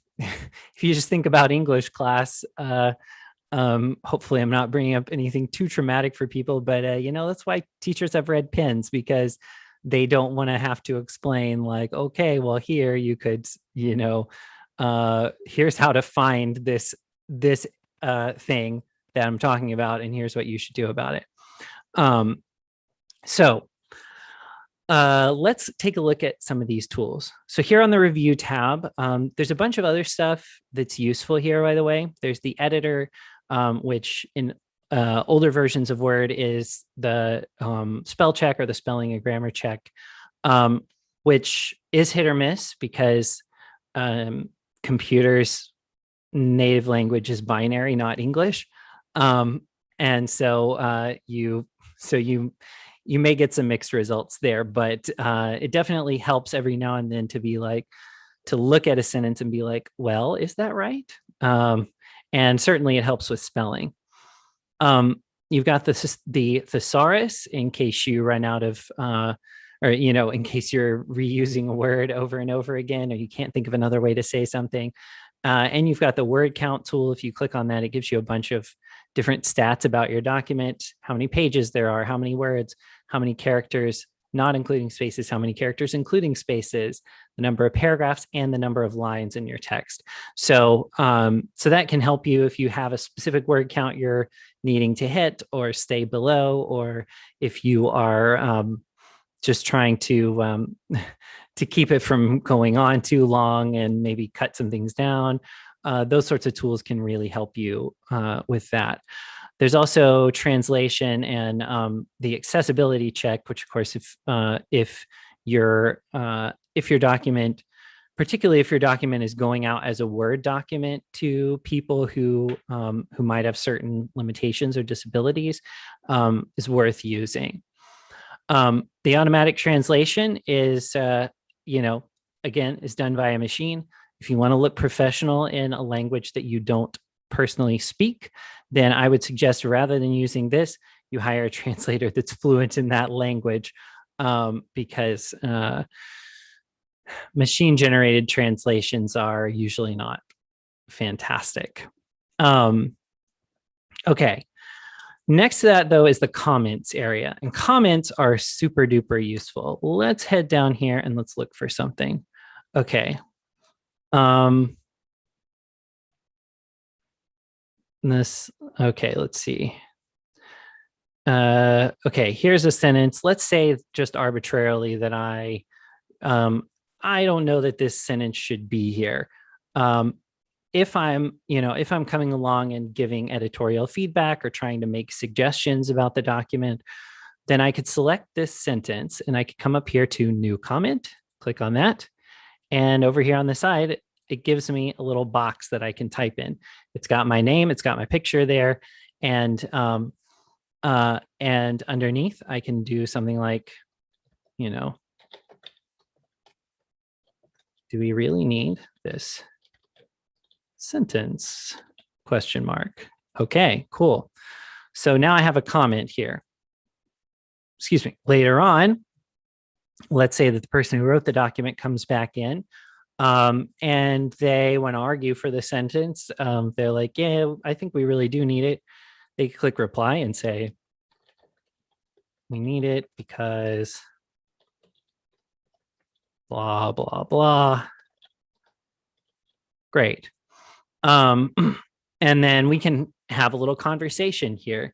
you just think about English class, hopefully I'm not bringing up anything too traumatic for people, but that's why teachers have red pens, because they don't want to have to explain, like, okay, well, here you could, here's how to find this thing that I'm talking about, and here's what you should do about it. So let's take a look at some of these tools. So here on the review tab, there's a bunch of other stuff that's useful here, by the way. There's the editor, which in older versions of Word is the spell check or the spelling and grammar check, which is hit or miss because computers' native language is binary, not English. And so you may get some mixed results there, but it definitely helps every now and then to be like, to look at a sentence and be like, well, is that right? And certainly it helps with spelling. You've got the thesaurus in case you run out of, or, in case you're reusing a word over and over again, or you can't think of another way to say something. And you've got the word count tool. If you click on that, it gives you a bunch of different stats about your document, how many pages there are, how many words, how many characters, not including spaces, how many characters, including spaces, the number of paragraphs, and the number of lines in your text. So, so that can help you if you have a specific word count you're needing to hit or stay below, or if you are just trying to keep it from going on too long and maybe cut some things down. Those sorts of tools can really help you with that. There's also translation and the accessibility check, which of course, if your document, particularly if your document is going out as a Word document to people who might have certain limitations or disabilities, is worth using. The automatic translation is, again, is done by a machine. If you want to look professional in a language that you don't personally speak, then I would suggest rather than using this, you hire a translator that's fluent in that language, because machine-generated translations are usually not fantastic. Okay. Next to that, though, is the comments area. And comments are super duper useful. Let's head down here and let's look for something. Okay. Okay, let's see. Okay, here's a sentence. Let's say just arbitrarily that I don't know that this sentence should be here. If I'm coming along and giving editorial feedback or trying to make suggestions about the document, then I could select this sentence and I could come up here to new comment, click on that. And over here on the side, it gives me a little box that I can type in. It's got my name, it's got my picture there. And underneath I can do something like, do we really need this sentence? ? Okay, cool. So now I have a comment here. Excuse me. Later on, let's say that the person who wrote the document comes back in, and they want to argue for the sentence. They're like, yeah, I think we really do need it. They click reply and say, we need it because blah, blah, blah. Great. And then we can have a little conversation here.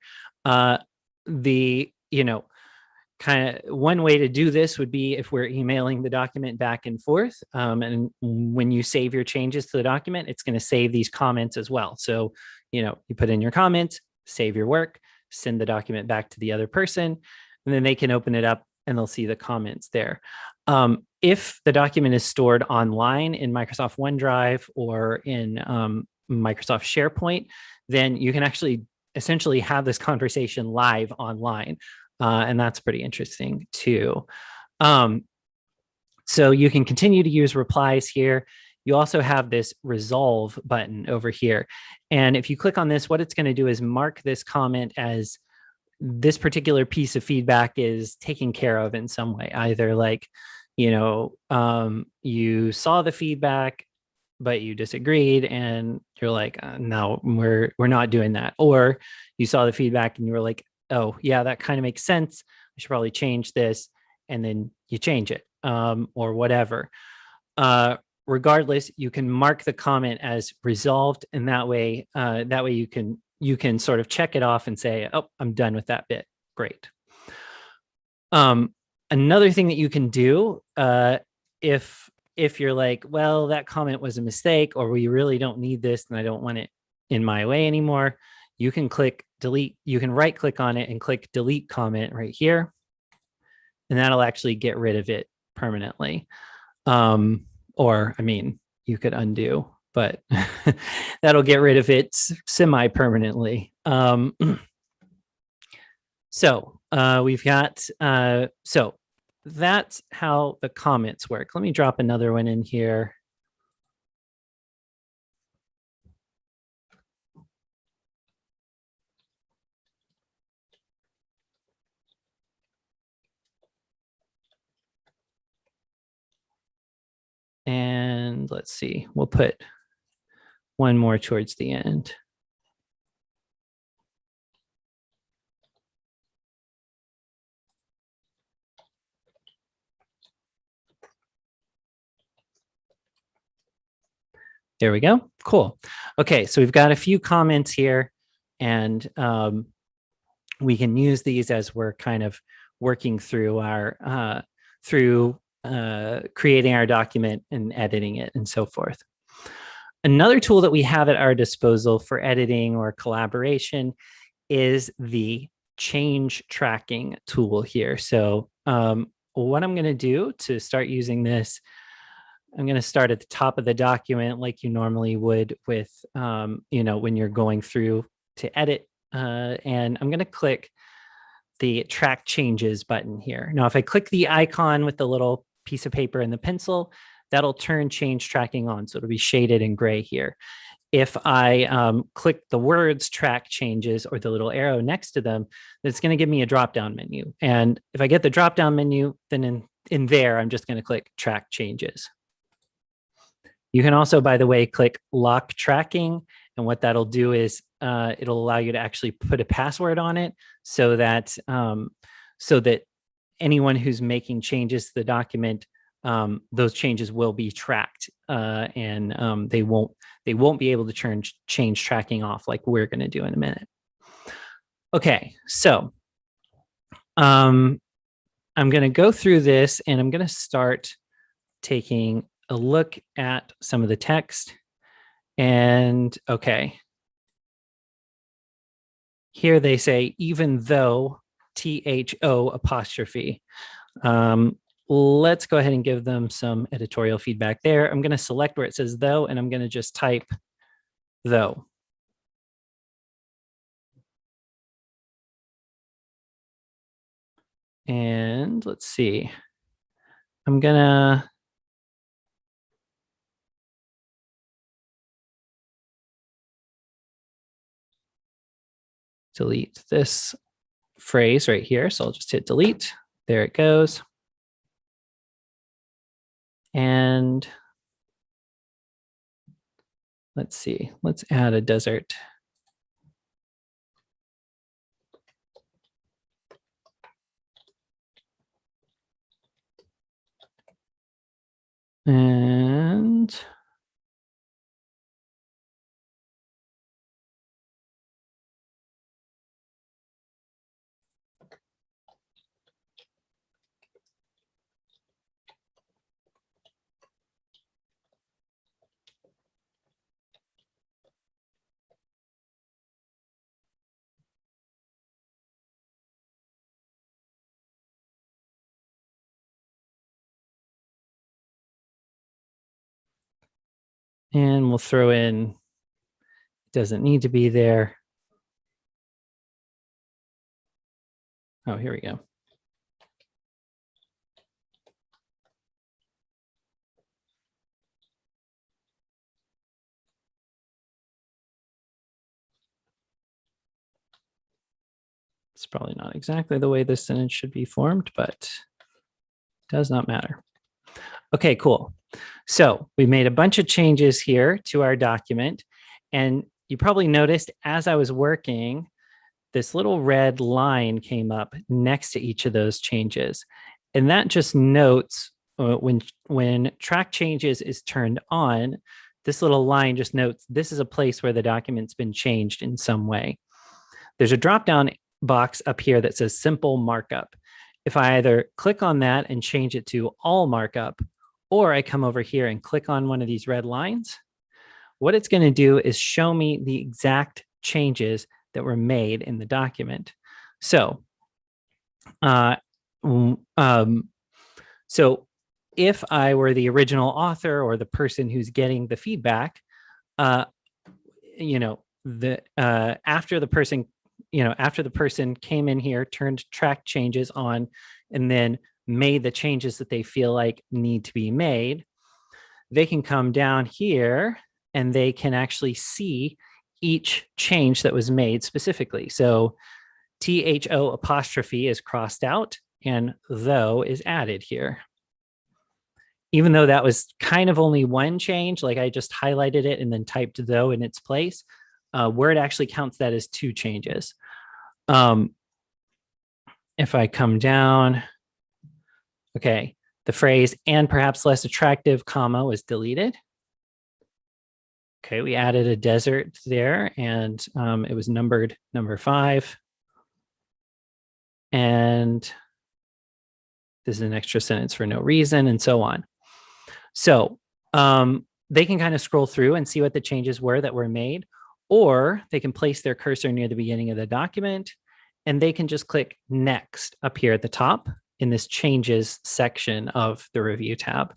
Kind of one way to do this would be if we're emailing the document back and forth. And when you save your changes to the document, it's going to save these comments as well. So, you put in your comments, save your work, send the document back to the other person, and then they can open it up and they'll see the comments there. If the document is stored online in Microsoft OneDrive or in Microsoft SharePoint, then you can actually essentially have this conversation live online. And that's pretty interesting too. So you can continue to use replies here. You also have this resolve button over here. And if you click on this, what it's going to do is mark this comment as this particular piece of feedback is taken care of in some way, either like, you saw the feedback, but you disagreed and you're like, no, we're not doing that. Or you saw the feedback and you were like, oh yeah, that kind of makes sense. I should probably change this. And then you change it, or whatever. Regardless, you can mark the comment as resolved. And that way you can sort of check it off and say, oh, I'm done with that bit. Great. Another thing that you can do, if you're like, well, that comment was a mistake, or we really don't need this and I don't want it in my way anymore, you can click delete. You can right click on it and click delete comment right here, and that'll actually get rid of it permanently. Or I mean, you could undo, but that'll get rid of it semi-permanently. So we've got, so that's how the comments work. Let me drop another one in here. And let's see, we'll put one more towards the end. There we go. Cool. Okay, so we've got a few comments here, and we can use these as we're kind of working through our creating our document and editing it and so forth. Another tool that we have at our disposal for editing or collaboration is the change tracking tool here. So what I'm going to do to start using this, I'm going to start at the top of the document like you normally would with, when you're going through to edit. And I'm going to click the track changes button here. Now, if I click the icon with the little piece of paper and the pencil, that'll turn change tracking on. So it'll be shaded in gray here. If I click the words track changes or the little arrow next to them, it's going to give me a drop-down menu. And if I get the drop-down menu, then in there, I'm just going to click track changes. You can also, by the way, click lock tracking. And what that'll do is it'll allow you to actually put a password on it so that anyone who's making changes to the document, those changes will be tracked, and they won't be able to change tracking off like we're going to do in a minute. Okay, so I'm going to go through this, and I'm going to start taking a look at some of the text. And okay, here they say, even though THO apostrophe. Let's go ahead and give them some editorial feedback there. I'm going to select where it says though, and I'm going to just type though. And let's see. I'm going to delete this phrase right here. So I'll just hit delete. There it goes. And let's see, let's add a desert. And we'll throw in, it doesn't need to be there. Oh, here we go. It's probably not exactly the way this sentence should be formed, but it does not matter. Okay, cool. So we made a bunch of changes here to our document. And you probably noticed as I was working, this little red line came up next to each of those changes. And that just notes when track changes is turned on, this little line just notes this is a place where the document's been changed in some way. There's a drop-down box up here that says simple markup. if I either click on that and change it to all markup, or I come over here and click on one of these red lines, what it's going to do is show me the exact changes that were made in the document. So, so if I were the original author or the person who's getting the feedback, after the person came in here, turned track changes on, and then made the changes that they feel like need to be made, they can come down here and they can actually see each change that was made specifically. So THO apostrophe is crossed out and though is added here. Even though that was kind of only one change, like I just highlighted it and then typed though in its place, Word actually counts that as two changes. If I come down, okay, the phrase "and perhaps less attractive," comma, was deleted. Okay, we added a desert there, and it was numbered number 5. And this is an extra sentence for no reason, and so on. So they can kind of scroll through and see what the changes were that were made, or they can place their cursor near the beginning of the document, and they can just click next up here at the top in this changes section of the review tab.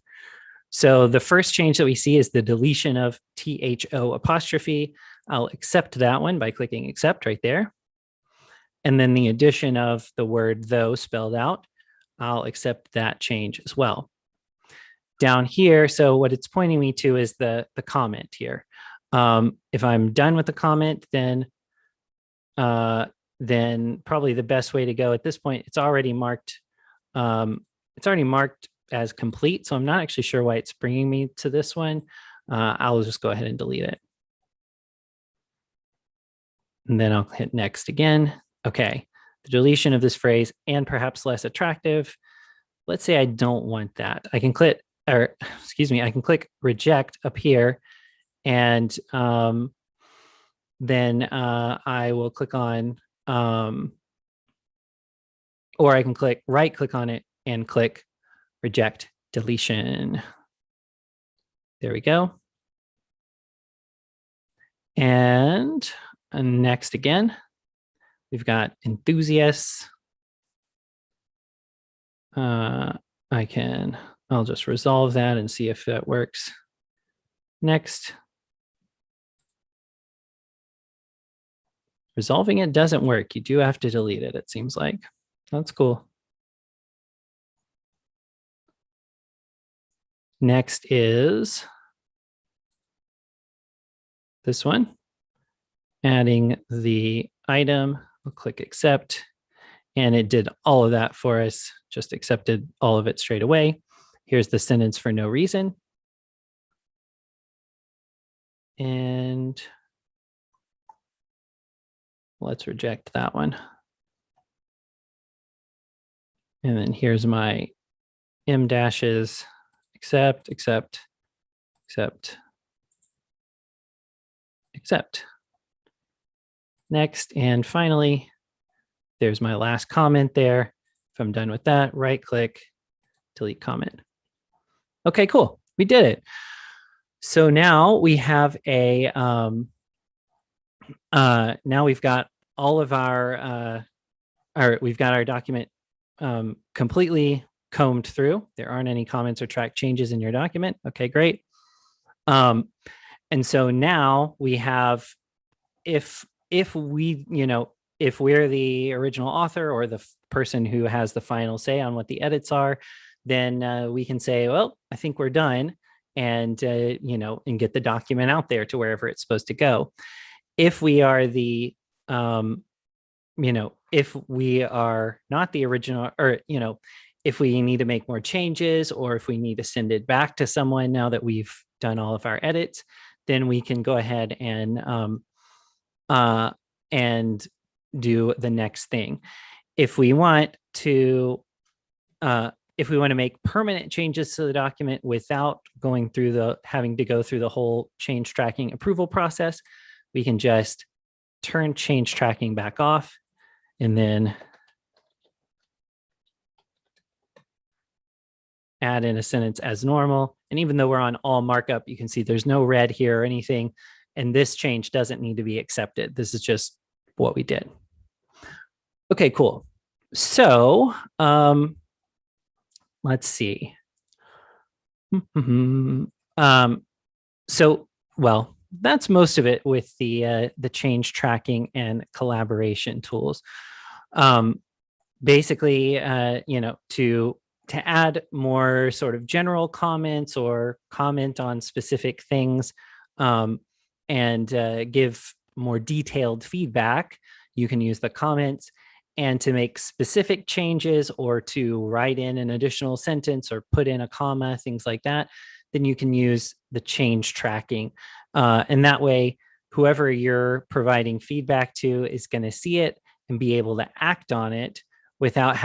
So the first change that we see is the deletion of THO apostrophe. I'll accept that one by clicking accept right there. And then the addition of the word though spelled out, I'll accept that change as well. Down here, so what it's pointing me to is the comment here. If I'm done with the comment, then probably the best way to go at this point, it's already marked as complete. So I'm not actually sure why it's bringing me to this one. I'll just go ahead and delete it. And then I'll hit next again. Okay, the deletion of this phrase "and perhaps less attractive." Let's say I don't want that. I can click, I can click reject up here, and then I will click on, or I can right click on it and click reject deletion. There we go. And next again, we've got enthusiasts. I'll just resolve that and see if that works. Next. Resolving it doesn't work. You do have to delete it, it seems like. That's cool. Next is this one. Adding the item, we'll click accept, and it did all of that for us, just accepted all of it straight away. Here's the sentence for no reason. And let's reject that one. And then here's my M dashes, accept, accept, accept, accept. Next, and finally, there's my last comment there. If I'm done with that, right click, delete comment. Okay, cool, we did it. So now we have a, now we've got all of we've got our document completely combed through. There aren't any comments or track changes in your document. Okay, great. And so now we have, if we're the original author or the person who has the final say on what the edits are, then we can say, well, I think we're done, and and get the document out there to wherever it's supposed to go. If we are the if we are not the original, or if we need to make more changes, or if we need to send it back to someone now that we've done all of our edits, then we can go ahead and do the next thing. If we want to make permanent changes to the document without having to go through the whole change tracking approval process, we can just turn change tracking back off, and then add in a sentence as normal. And even though we're on all markup, you can see there's no red here or anything. And this change doesn't need to be accepted. This is just what we did. Okay, cool. So let's see. So, well, that's most of it with the change tracking and collaboration tools. Basically, to add more sort of general comments or comment on specific things, and give more detailed feedback, you can use the comments. And to make specific changes or to write in an additional sentence or put in a comma, things like that, then you can use the change tracking. And that way, whoever you're providing feedback to is going to see it and be able to act on it without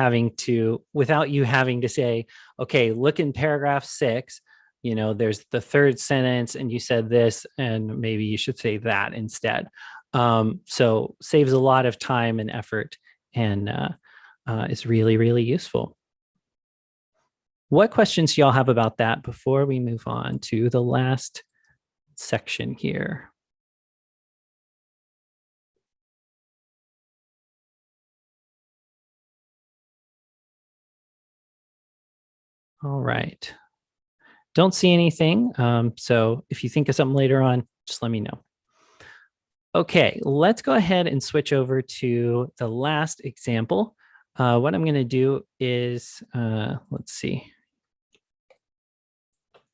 you having to say, okay, look in paragraph 6, there's the third sentence and you said this, and maybe you should say that instead. So saves a lot of time and effort, and is really, really useful. What questions do y'all have about that before we move on to the last section here? All right. Don't see anything. So if you think of something later on, just let me know. Okay, let's go ahead and switch over to the last example. What I'm going to do is, let's see.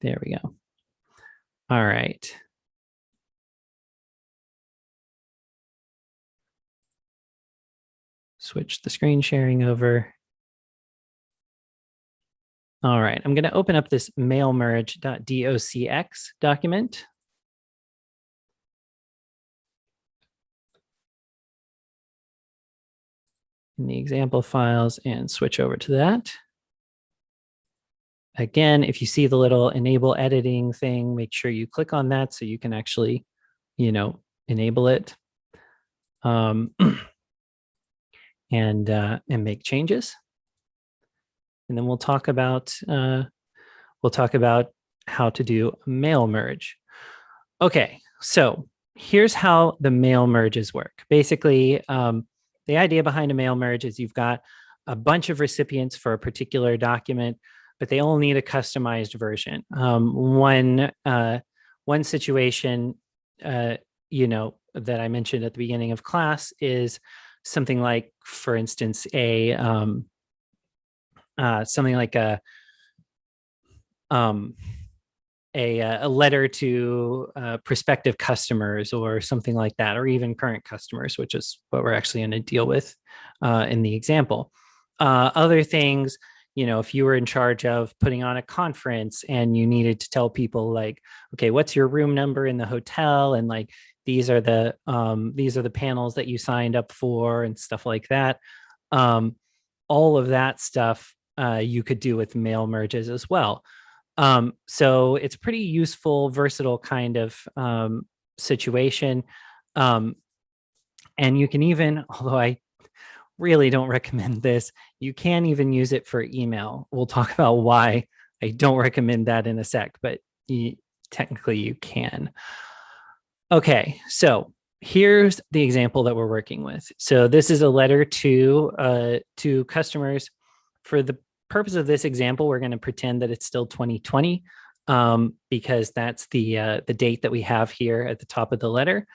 There we go. All right. Switch the screen sharing over. All right, I'm going to open up this mailmerge.docx document. In the example files and switch over to that. Again, if you see the little enable editing thing, make sure you click on that so you can actually, enable it, and make changes. And then we'll talk about how to do mail merge. Okay, so here's how the mail merges work. Basically, the idea behind a mail merge is you've got a bunch of recipients for a particular document, but they all need a customized version. One situation, that I mentioned at the beginning of class is something like, for instance, something like a letter to prospective customers or something like that, or even current customers, which is what we're actually going to deal with in the example. Other things, if you were in charge of putting on a conference and you needed to tell people like, okay, what's your room number in the hotel? And like, these are the panels that you signed up for and stuff like that. All of that stuff you could do with mail merges as well. So it's a pretty useful, versatile kind of situation. And you can even, although I really don't recommend this, you can even use it for email. We'll talk about why I don't recommend that in a sec, but technically you can. Okay, so here's the example that we're working with. So this is a letter to customers. For the purpose of this example, we're going to pretend that it's still 2020 because that's the date that we have here at the top of the letter.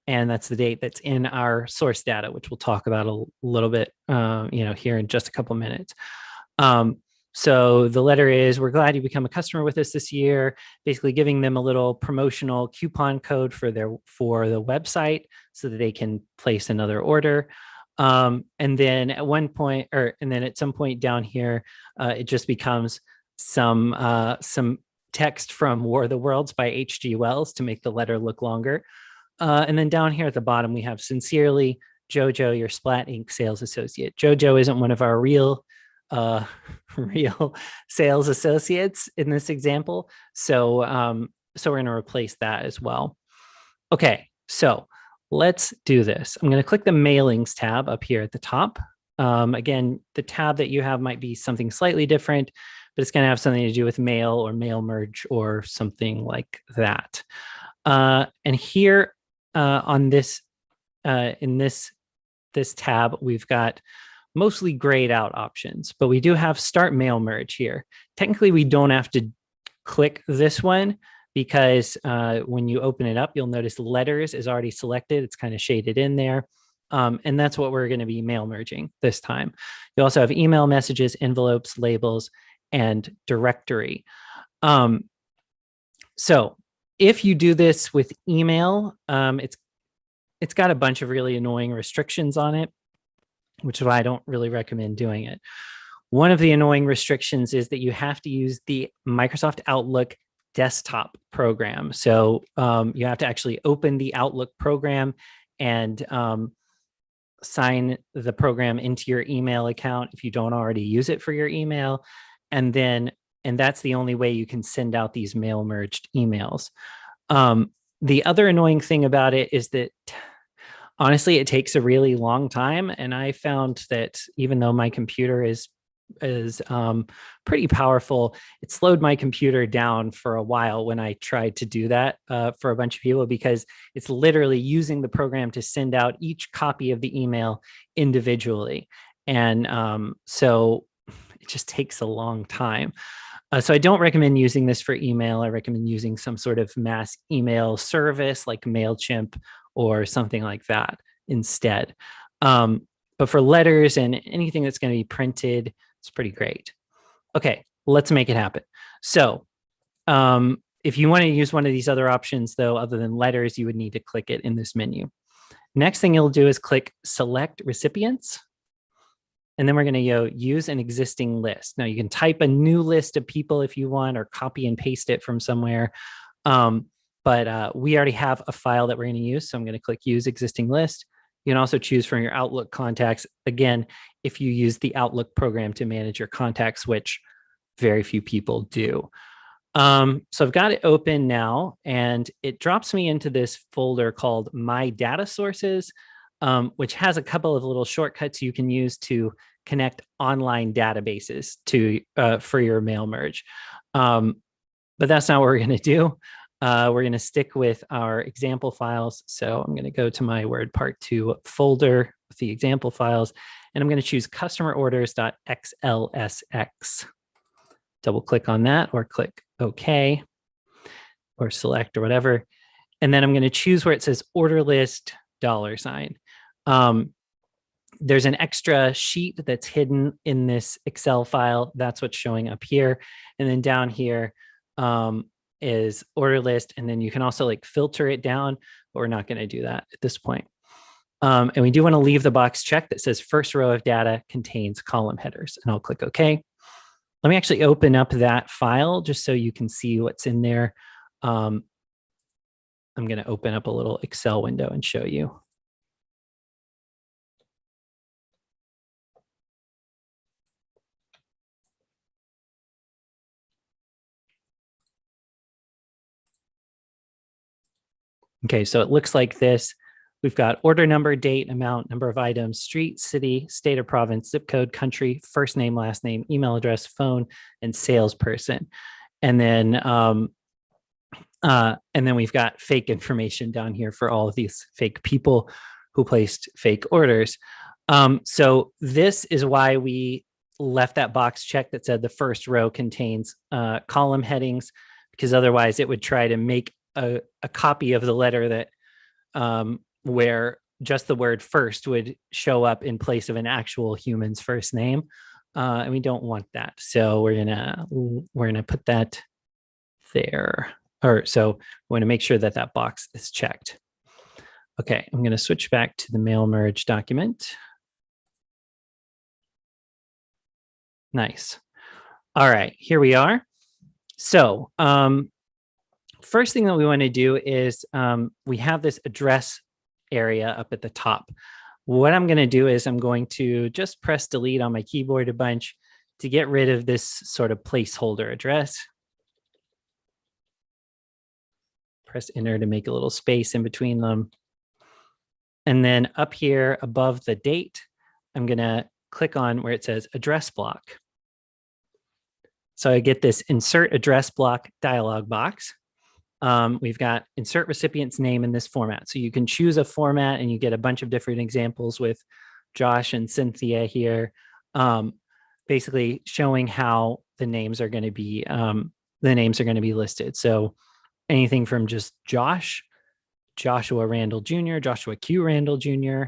And that's the date that's in our source data, which we'll talk about a little bit, here in just a couple minutes. So the letter is, we're glad you become a customer with us this year, basically giving them a little promotional coupon code for the website so that they can place another order. And then at some point down here, it just becomes some text from War of the Worlds by H.G. Wells to make the letter look longer. And then down here at the bottom, we have sincerely, Jojo, your Splat Inc. sales associate. Jojo isn't one of our real sales associates in this example. So we're going to replace that as well. Okay, so let's do this. I'm going to click the mailings tab up here at the top. Again, the tab that you have might be something slightly different, but it's going to have something to do with mail or mail merge or something like that. And here on this, in this tab, we've got mostly grayed out options, but we do have start mail merge here. Technically, we don't have to click this one because when you open it up, you'll notice letters is already selected. It's kind of shaded in there. And that's what we're going to be mail merging this time. You also have email messages, envelopes, labels, and directory. So if you do this with email, it's got a bunch of really annoying restrictions on it, which is why I don't really recommend doing it. One of the annoying restrictions is that you have to use the Microsoft Outlook desktop program. So you have to actually open the Outlook program and sign the program into your email account if you don't already use it for your email. And that's the only way you can send out these mail merged emails. The other annoying thing about it is that honestly, it takes a really long time. And I found that even though my computer is pretty powerful, it slowed my computer down for a while when I tried to do that for a bunch of people, because it's literally using the program to send out each copy of the email individually. And so it just takes a long time. So I don't recommend using this for email. I recommend using some sort of mass email service like MailChimp or something like that instead. But for letters and anything that's going to be printed, it's pretty great. Okay, let's make it happen. So if you want to use one of these other options, though, other than letters, you would need to click it in this menu. Next thing you'll do is click Select Recipients. And then we're going to use an existing list. Now, you can type a new list of people if you want, or copy and paste it from somewhere. But we already have a file that we're going to use. So I'm going to click Use Existing List. You can also choose from your Outlook contacts. Again, if you use the Outlook program to manage your contacts, which very few people do. So I've got it open now, and it drops me into this folder called My Data Sources, which has a couple of little shortcuts you can use to connect online databases to for your mail merge. But that's not what we're going to do. We're going to stick with our example files. So I'm going to go to my Word Part 2 folder with the example files, and I'm going to choose customerorders.xlsx. Double click on that, or click OK, or select, or whatever. And then I'm going to choose where it says order list $. There's an extra sheet that's hidden in this Excel file. That's what's showing up here. And then down here is order list. And then you can also like filter it down, but we're not going to do that at this point. And we do want to leave the box checked that says first row of data contains column headers, and I'll click OK. Let me actually open up that file just so you can see what's in there. I'm going to open up a little Excel window and show you. Okay, so it looks like this. We've got order number, date, amount, number of items, street, city, state or province, zip code, country, first name, last name, email address, phone, and salesperson. And then we've got fake information down here for all of these fake people who placed fake orders. So this is why we left that box checked that said the first row contains column headings, because otherwise it would try to make a copy of the letter that where just the word first would show up in place of an actual human's first name. And we don't want that. So we're gonna put that there. So we want to make sure that that box is checked. Okay, I'm going to switch back to the mail merge document. Nice. All right, here we are. So first thing that we want to do is we have this address area up at the top. What I'm going to do is I'm going to just press delete on my keyboard a bunch to get rid of this sort of placeholder address. Press enter to make a little space in between them. And then up here above the date, I'm going to click on where it says address block. So I get this insert address block dialog box. We've got insert recipient's name in this format. So you can choose a format and you get a bunch of different examples with Josh and Cynthia here, basically showing how the names are going to be listed. So anything from just Josh, Joshua Randall Jr., Joshua Q. Randall Jr.,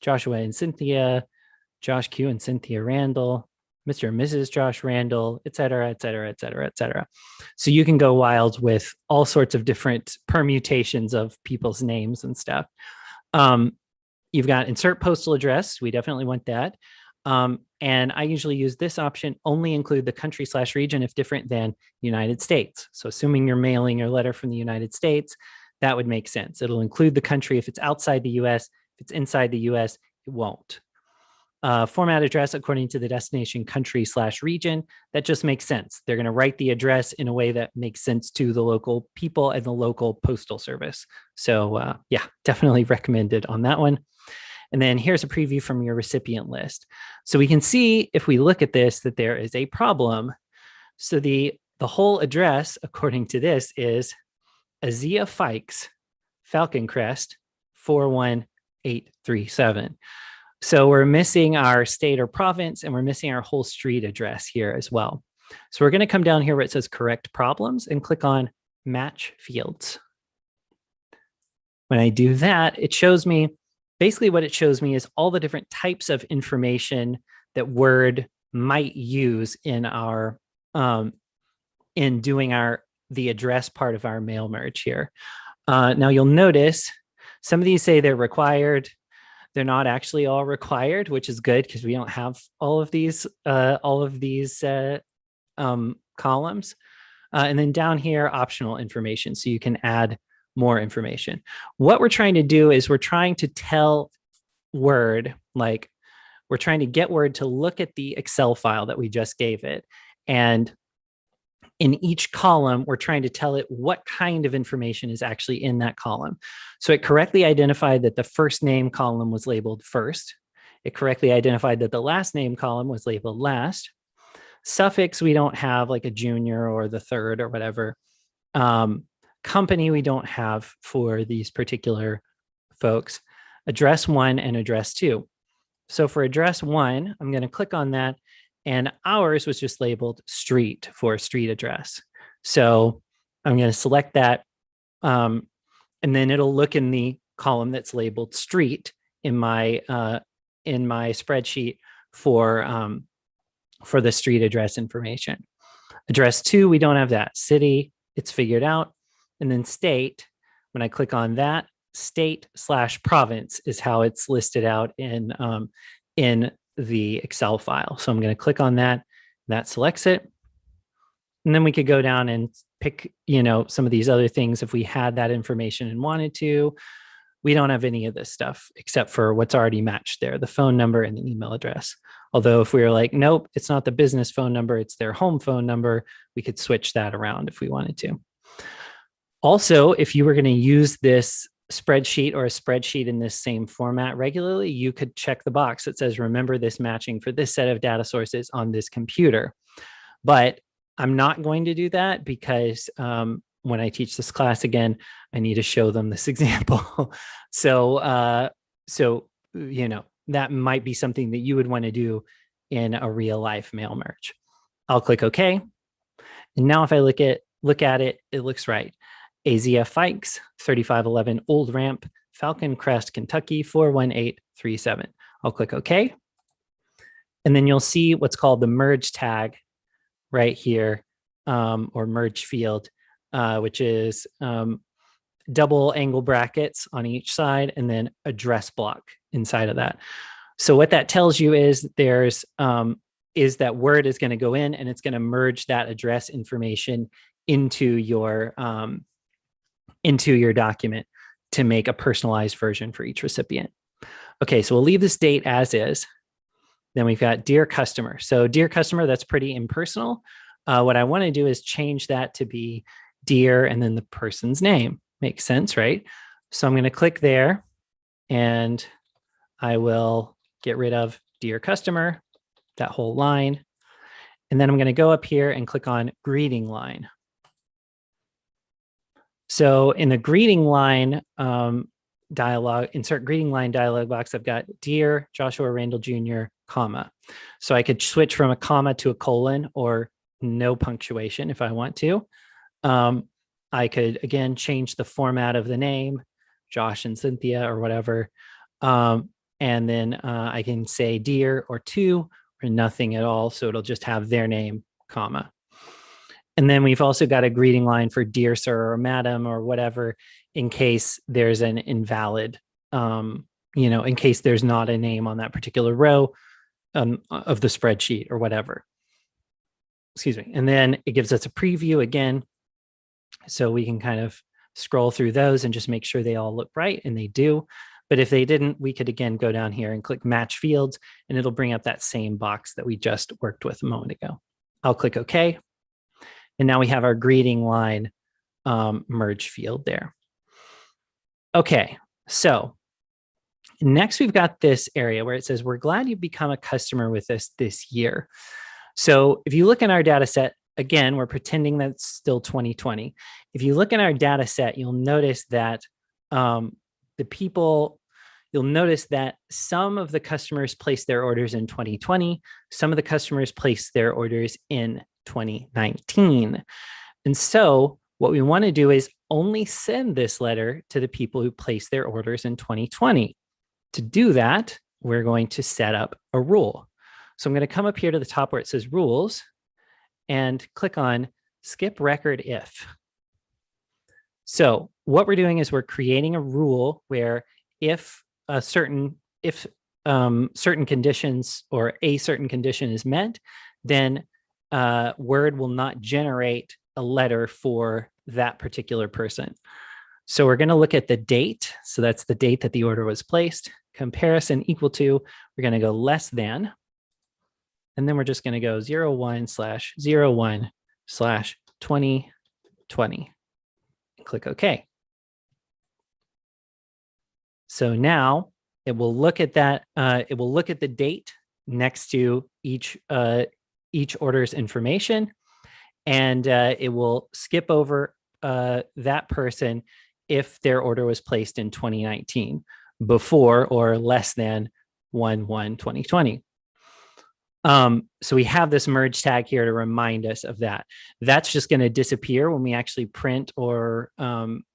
Joshua and Cynthia, Josh Q. and Cynthia Randall, Mr. and Mrs. Josh Randall, et cetera, et cetera, et cetera, et cetera. So you can go wild with all sorts of different permutations of people's names and stuff. You've got insert postal address. We definitely want that. And I usually use this option, only include the country/region if different than United States. So assuming you're mailing your letter from the United States, that would make sense. It'll include the country if it's outside the US. If it's inside the US, it won't. Format address according to the destination country/region. That just makes sense. They're going to write the address in a way that makes sense to the local people and the local postal service. So yeah, definitely recommended on that one. And then here's a preview from your recipient list. So we can see if we look at this that there is a problem. So the whole address, according to this, is Azia Fikes, Falcon Crest, 41837. So we're missing our state or province, and we're missing our whole street address here as well. So we're going to come down here where it says correct problems and click on match fields. When I do that, it shows me, basically what it shows me is all the different types of information that Word might use in our, in doing the address part of our mail merge here. Now you'll notice some of these say they're required. They're not actually all required, which is good because we don't have all of these columns. And then down here, optional information. So you can add more information. What we're trying to do is we're trying to tell Word, like we're trying to get Word to look at the Excel file that we just gave it. And in each column, we're trying to tell it what kind of information is actually in that column. So it correctly identified that the first name column was labeled first. It correctly identified that the last name column was labeled last. Suffix, we don't have like a junior or the third or whatever. Company, we don't have for these particular folks. Address 1 and address 2. So for address 1, I'm going to click on that. And ours was just labeled street for street address. So I'm going to select that. And then it'll look in the column that's labeled street in my spreadsheet for the street address information. Address 2, we don't have that. City, it's figured out. And then state, when I click on that, state/province is how it's listed out in the Excel file. So I'm going to click on that. That selects it. And then we could go down and pick, some of these other things if we had that information and wanted to. We don't have any of this stuff except for what's already matched there, the phone number and the email address. Although if we were like, nope, it's not the business phone number, it's their home phone number, we could switch that around if we wanted to. Also, if you were going to use this spreadsheet or a spreadsheet in this same format regularly, you could check the box that says, remember this matching for this set of data sources on this computer. But I'm not going to do that because when I teach this class again, I need to show them this example. So that might be something that you would want to do in a real life mail merge. I'll click OK. And now if I look at it, it looks right. Azia Fikes, 3511 Old Ramp, Falcon Crest, Kentucky, 41837. I'll click OK. And then you'll see what's called the merge tag right here, or merge field, which is double angle brackets on each side and then address block inside of that. So what that tells you is is that Word is going to go in and it's going to merge that address information into your document to make a personalized version for each recipient. Okay, so we'll leave this date as is. Then we've got Dear Customer. So Dear Customer, that's pretty impersonal. What I want to do is change that to be Dear and then the person's name. Makes sense, right? So I'm going to click there and I will get rid of Dear Customer. that whole line. And then I'm going to go up here and click on greeting line. So in the greeting line dialog, insert greeting line dialog box, I've got Dear Joshua Randall Jr., comma. So I could switch from a comma to a colon or no punctuation if I want to. I could, again, change the format of the name, Josh and Cynthia or whatever. And then I can say dear or to or nothing at all. So it'll just have their name, comma. And then we've also got a greeting line for dear sir or madam or whatever, in case there's an invalid, in case there's not a name on that particular row of the spreadsheet or whatever. Excuse me. And then it gives us a preview again. So we can kind of scroll through those and just make sure they all look right, and they do. But if they didn't, we could again go down here and click match fields, and it'll bring up that same box that we just worked with a moment ago. I'll click OK. And now we have our greeting line merge field there. Okay, so next we've got this area where it says, we're glad you've become a customer with us this year. So if you look in our data set, again, we're pretending that's still 2020. If you look in our data set, you'll notice that you'll notice that some of the customers placed their orders in 2020, some of the customers placed their orders in 2019. And so what we want to do is only send this letter to the people who placed their orders in 2020. To do that, we're going to set up a rule. So I'm going to come up here to the top where it says rules and click on skip record if. So what we're doing is we're creating a rule where if certain conditions or a certain condition is met, then Word will not generate a letter for that particular person. So we're going to look at the date. So that's the date that the order was placed. Comparison equal to, we're going to go less than. And then we're just going to go 01/01/2020 and click OK. So now it will look at that. It will look at the date next to each order's information, and it will skip over that person if their order was placed in 2019 before or less than 1/1/2020. So we have this merge tag here to remind us of that. That's just going to disappear when we actually print or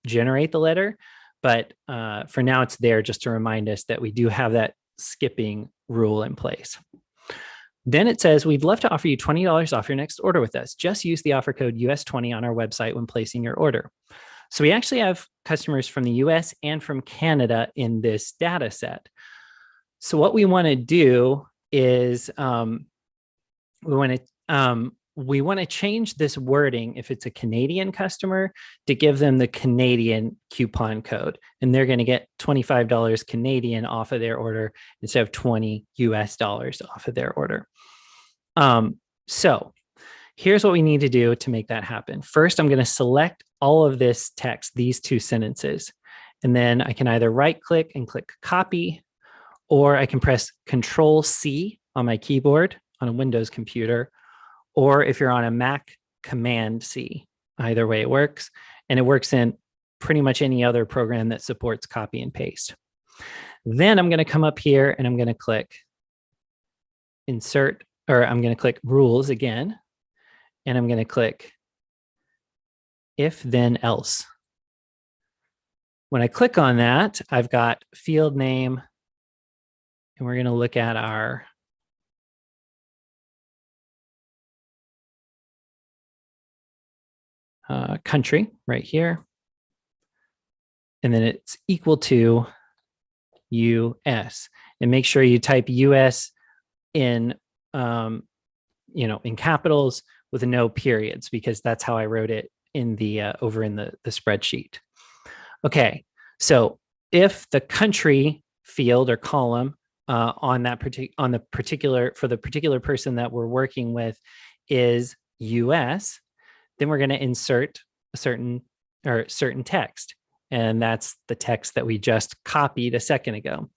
generate the letter. But for now, it's there just to remind us that we do have that skipping rule in place. Then it says, we'd love to offer you $20 off your next order with us. Just use the offer code US20 on our website when placing your order. So we actually have customers from the US and from Canada in this data set. So what we want to do is we want to change this wording if it's a Canadian customer to give them the Canadian coupon code, and they're going to get $25 Canadian off of their order instead of $20 US off of their order. So here's what we need to do to make that happen. First, I'm going to select all of this text, these two sentences, and then I can either right click and click copy, or I can press Control-C on my keyboard on a Windows computer, or if you're on a Mac, Command-C. Either way it works, and it works in pretty much any other program that supports copy and paste. Then I'm going to come up here and I'm going to click Insert, or I'm going to click Rules again, and I'm going to click If Then Else. When I click on that, I've got field name, and we're going to look at our country right here. And then it's equal to US. And make sure you type US in, in capitals with no periods, because that's how I wrote it in the over in the spreadsheet. Okay, so if the country field or column for the particular person that we're working with is US, then we're going to insert a certain text, and that's the text that we just copied a second ago.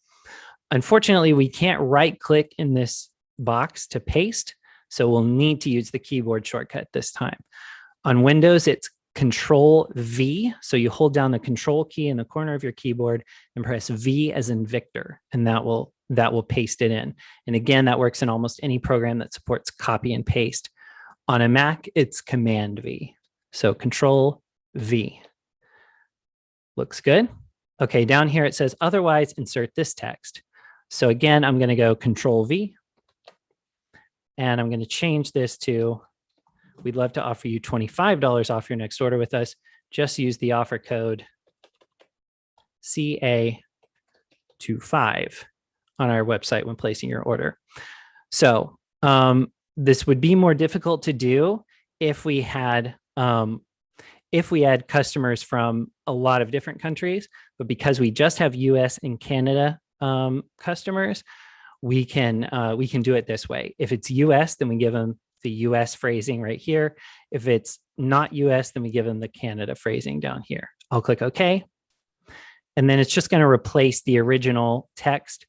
Unfortunately, we can't right click in this box to paste. So we'll need to use the keyboard shortcut this time. On Windows, it's Control V. So you hold down the Control key in the corner of your keyboard and press V as in Victor, and that will paste it in. And again, that works in almost any program that supports copy and paste. On a Mac, it's Command V. So Control V. Looks good. Okay, down here it says otherwise insert this text. So again, I'm going to go Control V, and I'm going to change this to, we'd love to offer you $25 off your next order with us. Just use the offer code CA25 on our website when placing your order. So this would be more difficult to do if we had customers from a lot of different countries, but because we just have US and Canada customers, we can do it this way. If it's US, then we give them the US phrasing right here. If it's not US, then we give them the Canada phrasing down here. I'll click OK. And then it's just going to replace the original text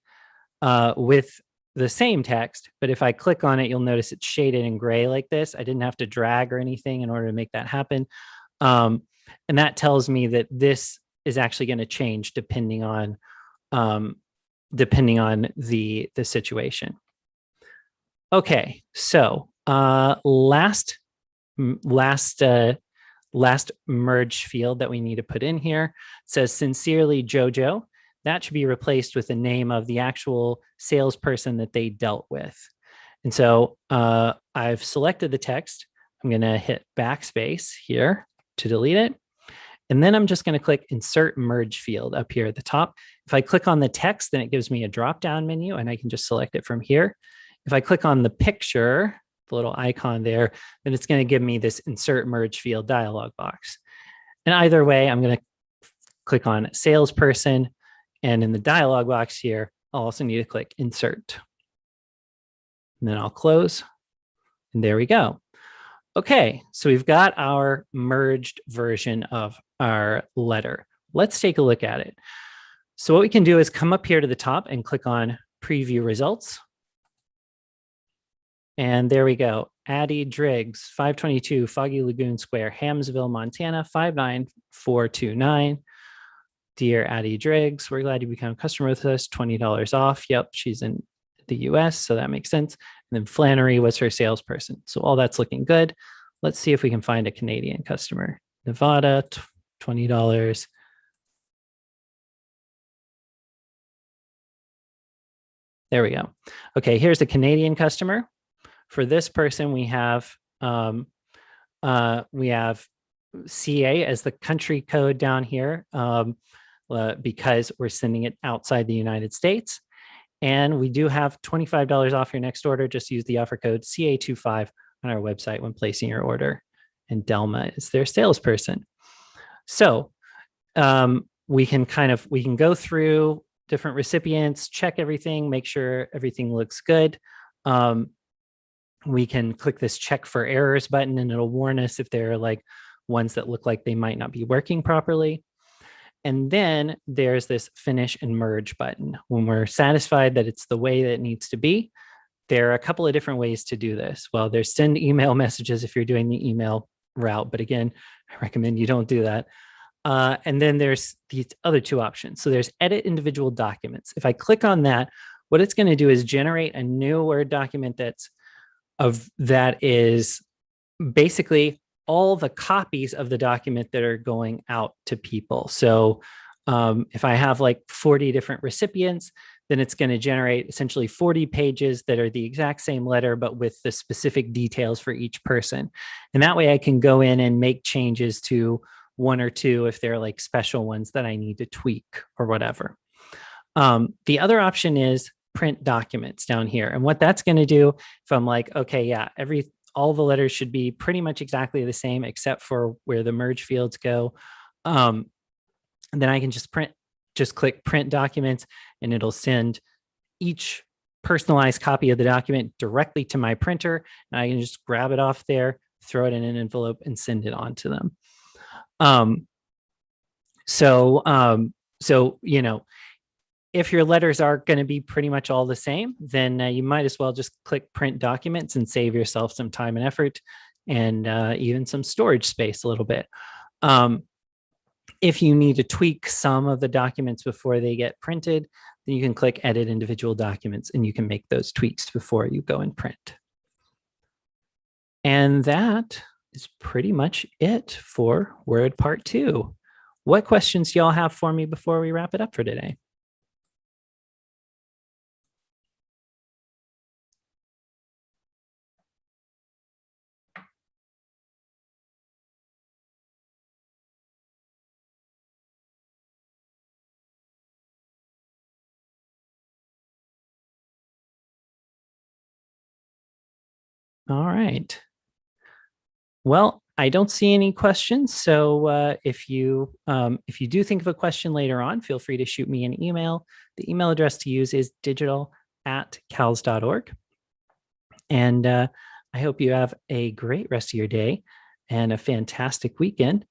with the same text. But if I click on it, you'll notice it's shaded in gray like this. I didn't have to drag or anything in order to make that happen. And that tells me that this is actually going to change depending on the situation. Okay, so last merge field that we need to put in here says sincerely Jojo. That should be replaced with the name of the actual salesperson that they dealt with. And so I've selected the text. I'm going to hit backspace here to delete it. And then I'm just going to click Insert Merge Field up here at the top. If I click on the text, then it gives me a drop-down menu, and I can just select it from here. If I click on the picture, the little icon there, then it's going to give me this Insert Merge Field dialog box. And either way, I'm going to click on Salesperson, and in the dialog box here, I'll also need to click Insert. And then I'll close, and there we go. Okay, so we've got our merged version of our letter. Let's take a look at it. So what we can do is come up here to the top and click on Preview Results. And there we go. Addie Driggs, 522 Foggy Lagoon Square, Hamsville, Montana, 59429. Dear Addie Driggs, we're glad you become a customer with us. $20 off. Yep, she's in the US, so that makes sense. And then Flannery was her salesperson. So all that's looking good. Let's see if we can find a Canadian customer. Nevada, $20. There we go. Okay, here's a Canadian customer. For this person, we have CA as the country code down here because we're sending it outside the United States. And we do have $25 off your next order. Just use the offer code CA25 on our website when placing your order. And Delma is their salesperson. So we can go through different recipients, check everything, make sure everything looks good. We can click this check for errors button, and it'll warn us if there are like ones that look like they might not be working properly. And then there's this finish and merge button. When we're satisfied that it's the way that it needs to be, there are a couple of different ways to do this. Well, there's send email messages if you're doing the email route, but again, I recommend you don't do that. And then there's these other two options. So there's edit individual documents. If I click on that, what it's going to do is generate a new Word document that is basically all the copies of the document that are going out to people. So if I have like 40 different recipients, then it's going to generate essentially 40 pages that are the exact same letter, but with the specific details for each person. And that way I can go in and make changes to one or two if they're like special ones that I need to tweak or whatever. The other option is print documents down here. And what that's going to do, if I'm like, okay, yeah, all the letters should be pretty much exactly the same except for where the merge fields go. And then I can just click print documents, and it'll send each personalized copy of the document directly to my printer. And I can just grab it off there, throw it in an envelope, and send it on to them. So, you know, if your letters are going to be pretty much all the same, then you might as well just click print documents and save yourself some time and effort and even some storage space a little bit. If you need to tweak some of the documents before they get printed, then you can click edit individual documents and you can make those tweaks before you go and print. And that is pretty much it for Word Part 2. What questions do y'all have for me before we wrap it up for today? All right. Well, I don't see any questions. So if you do think of a question later on, feel free to shoot me an email. The email address to use is digital@cals.org. And I hope you have a great rest of your day and a fantastic weekend.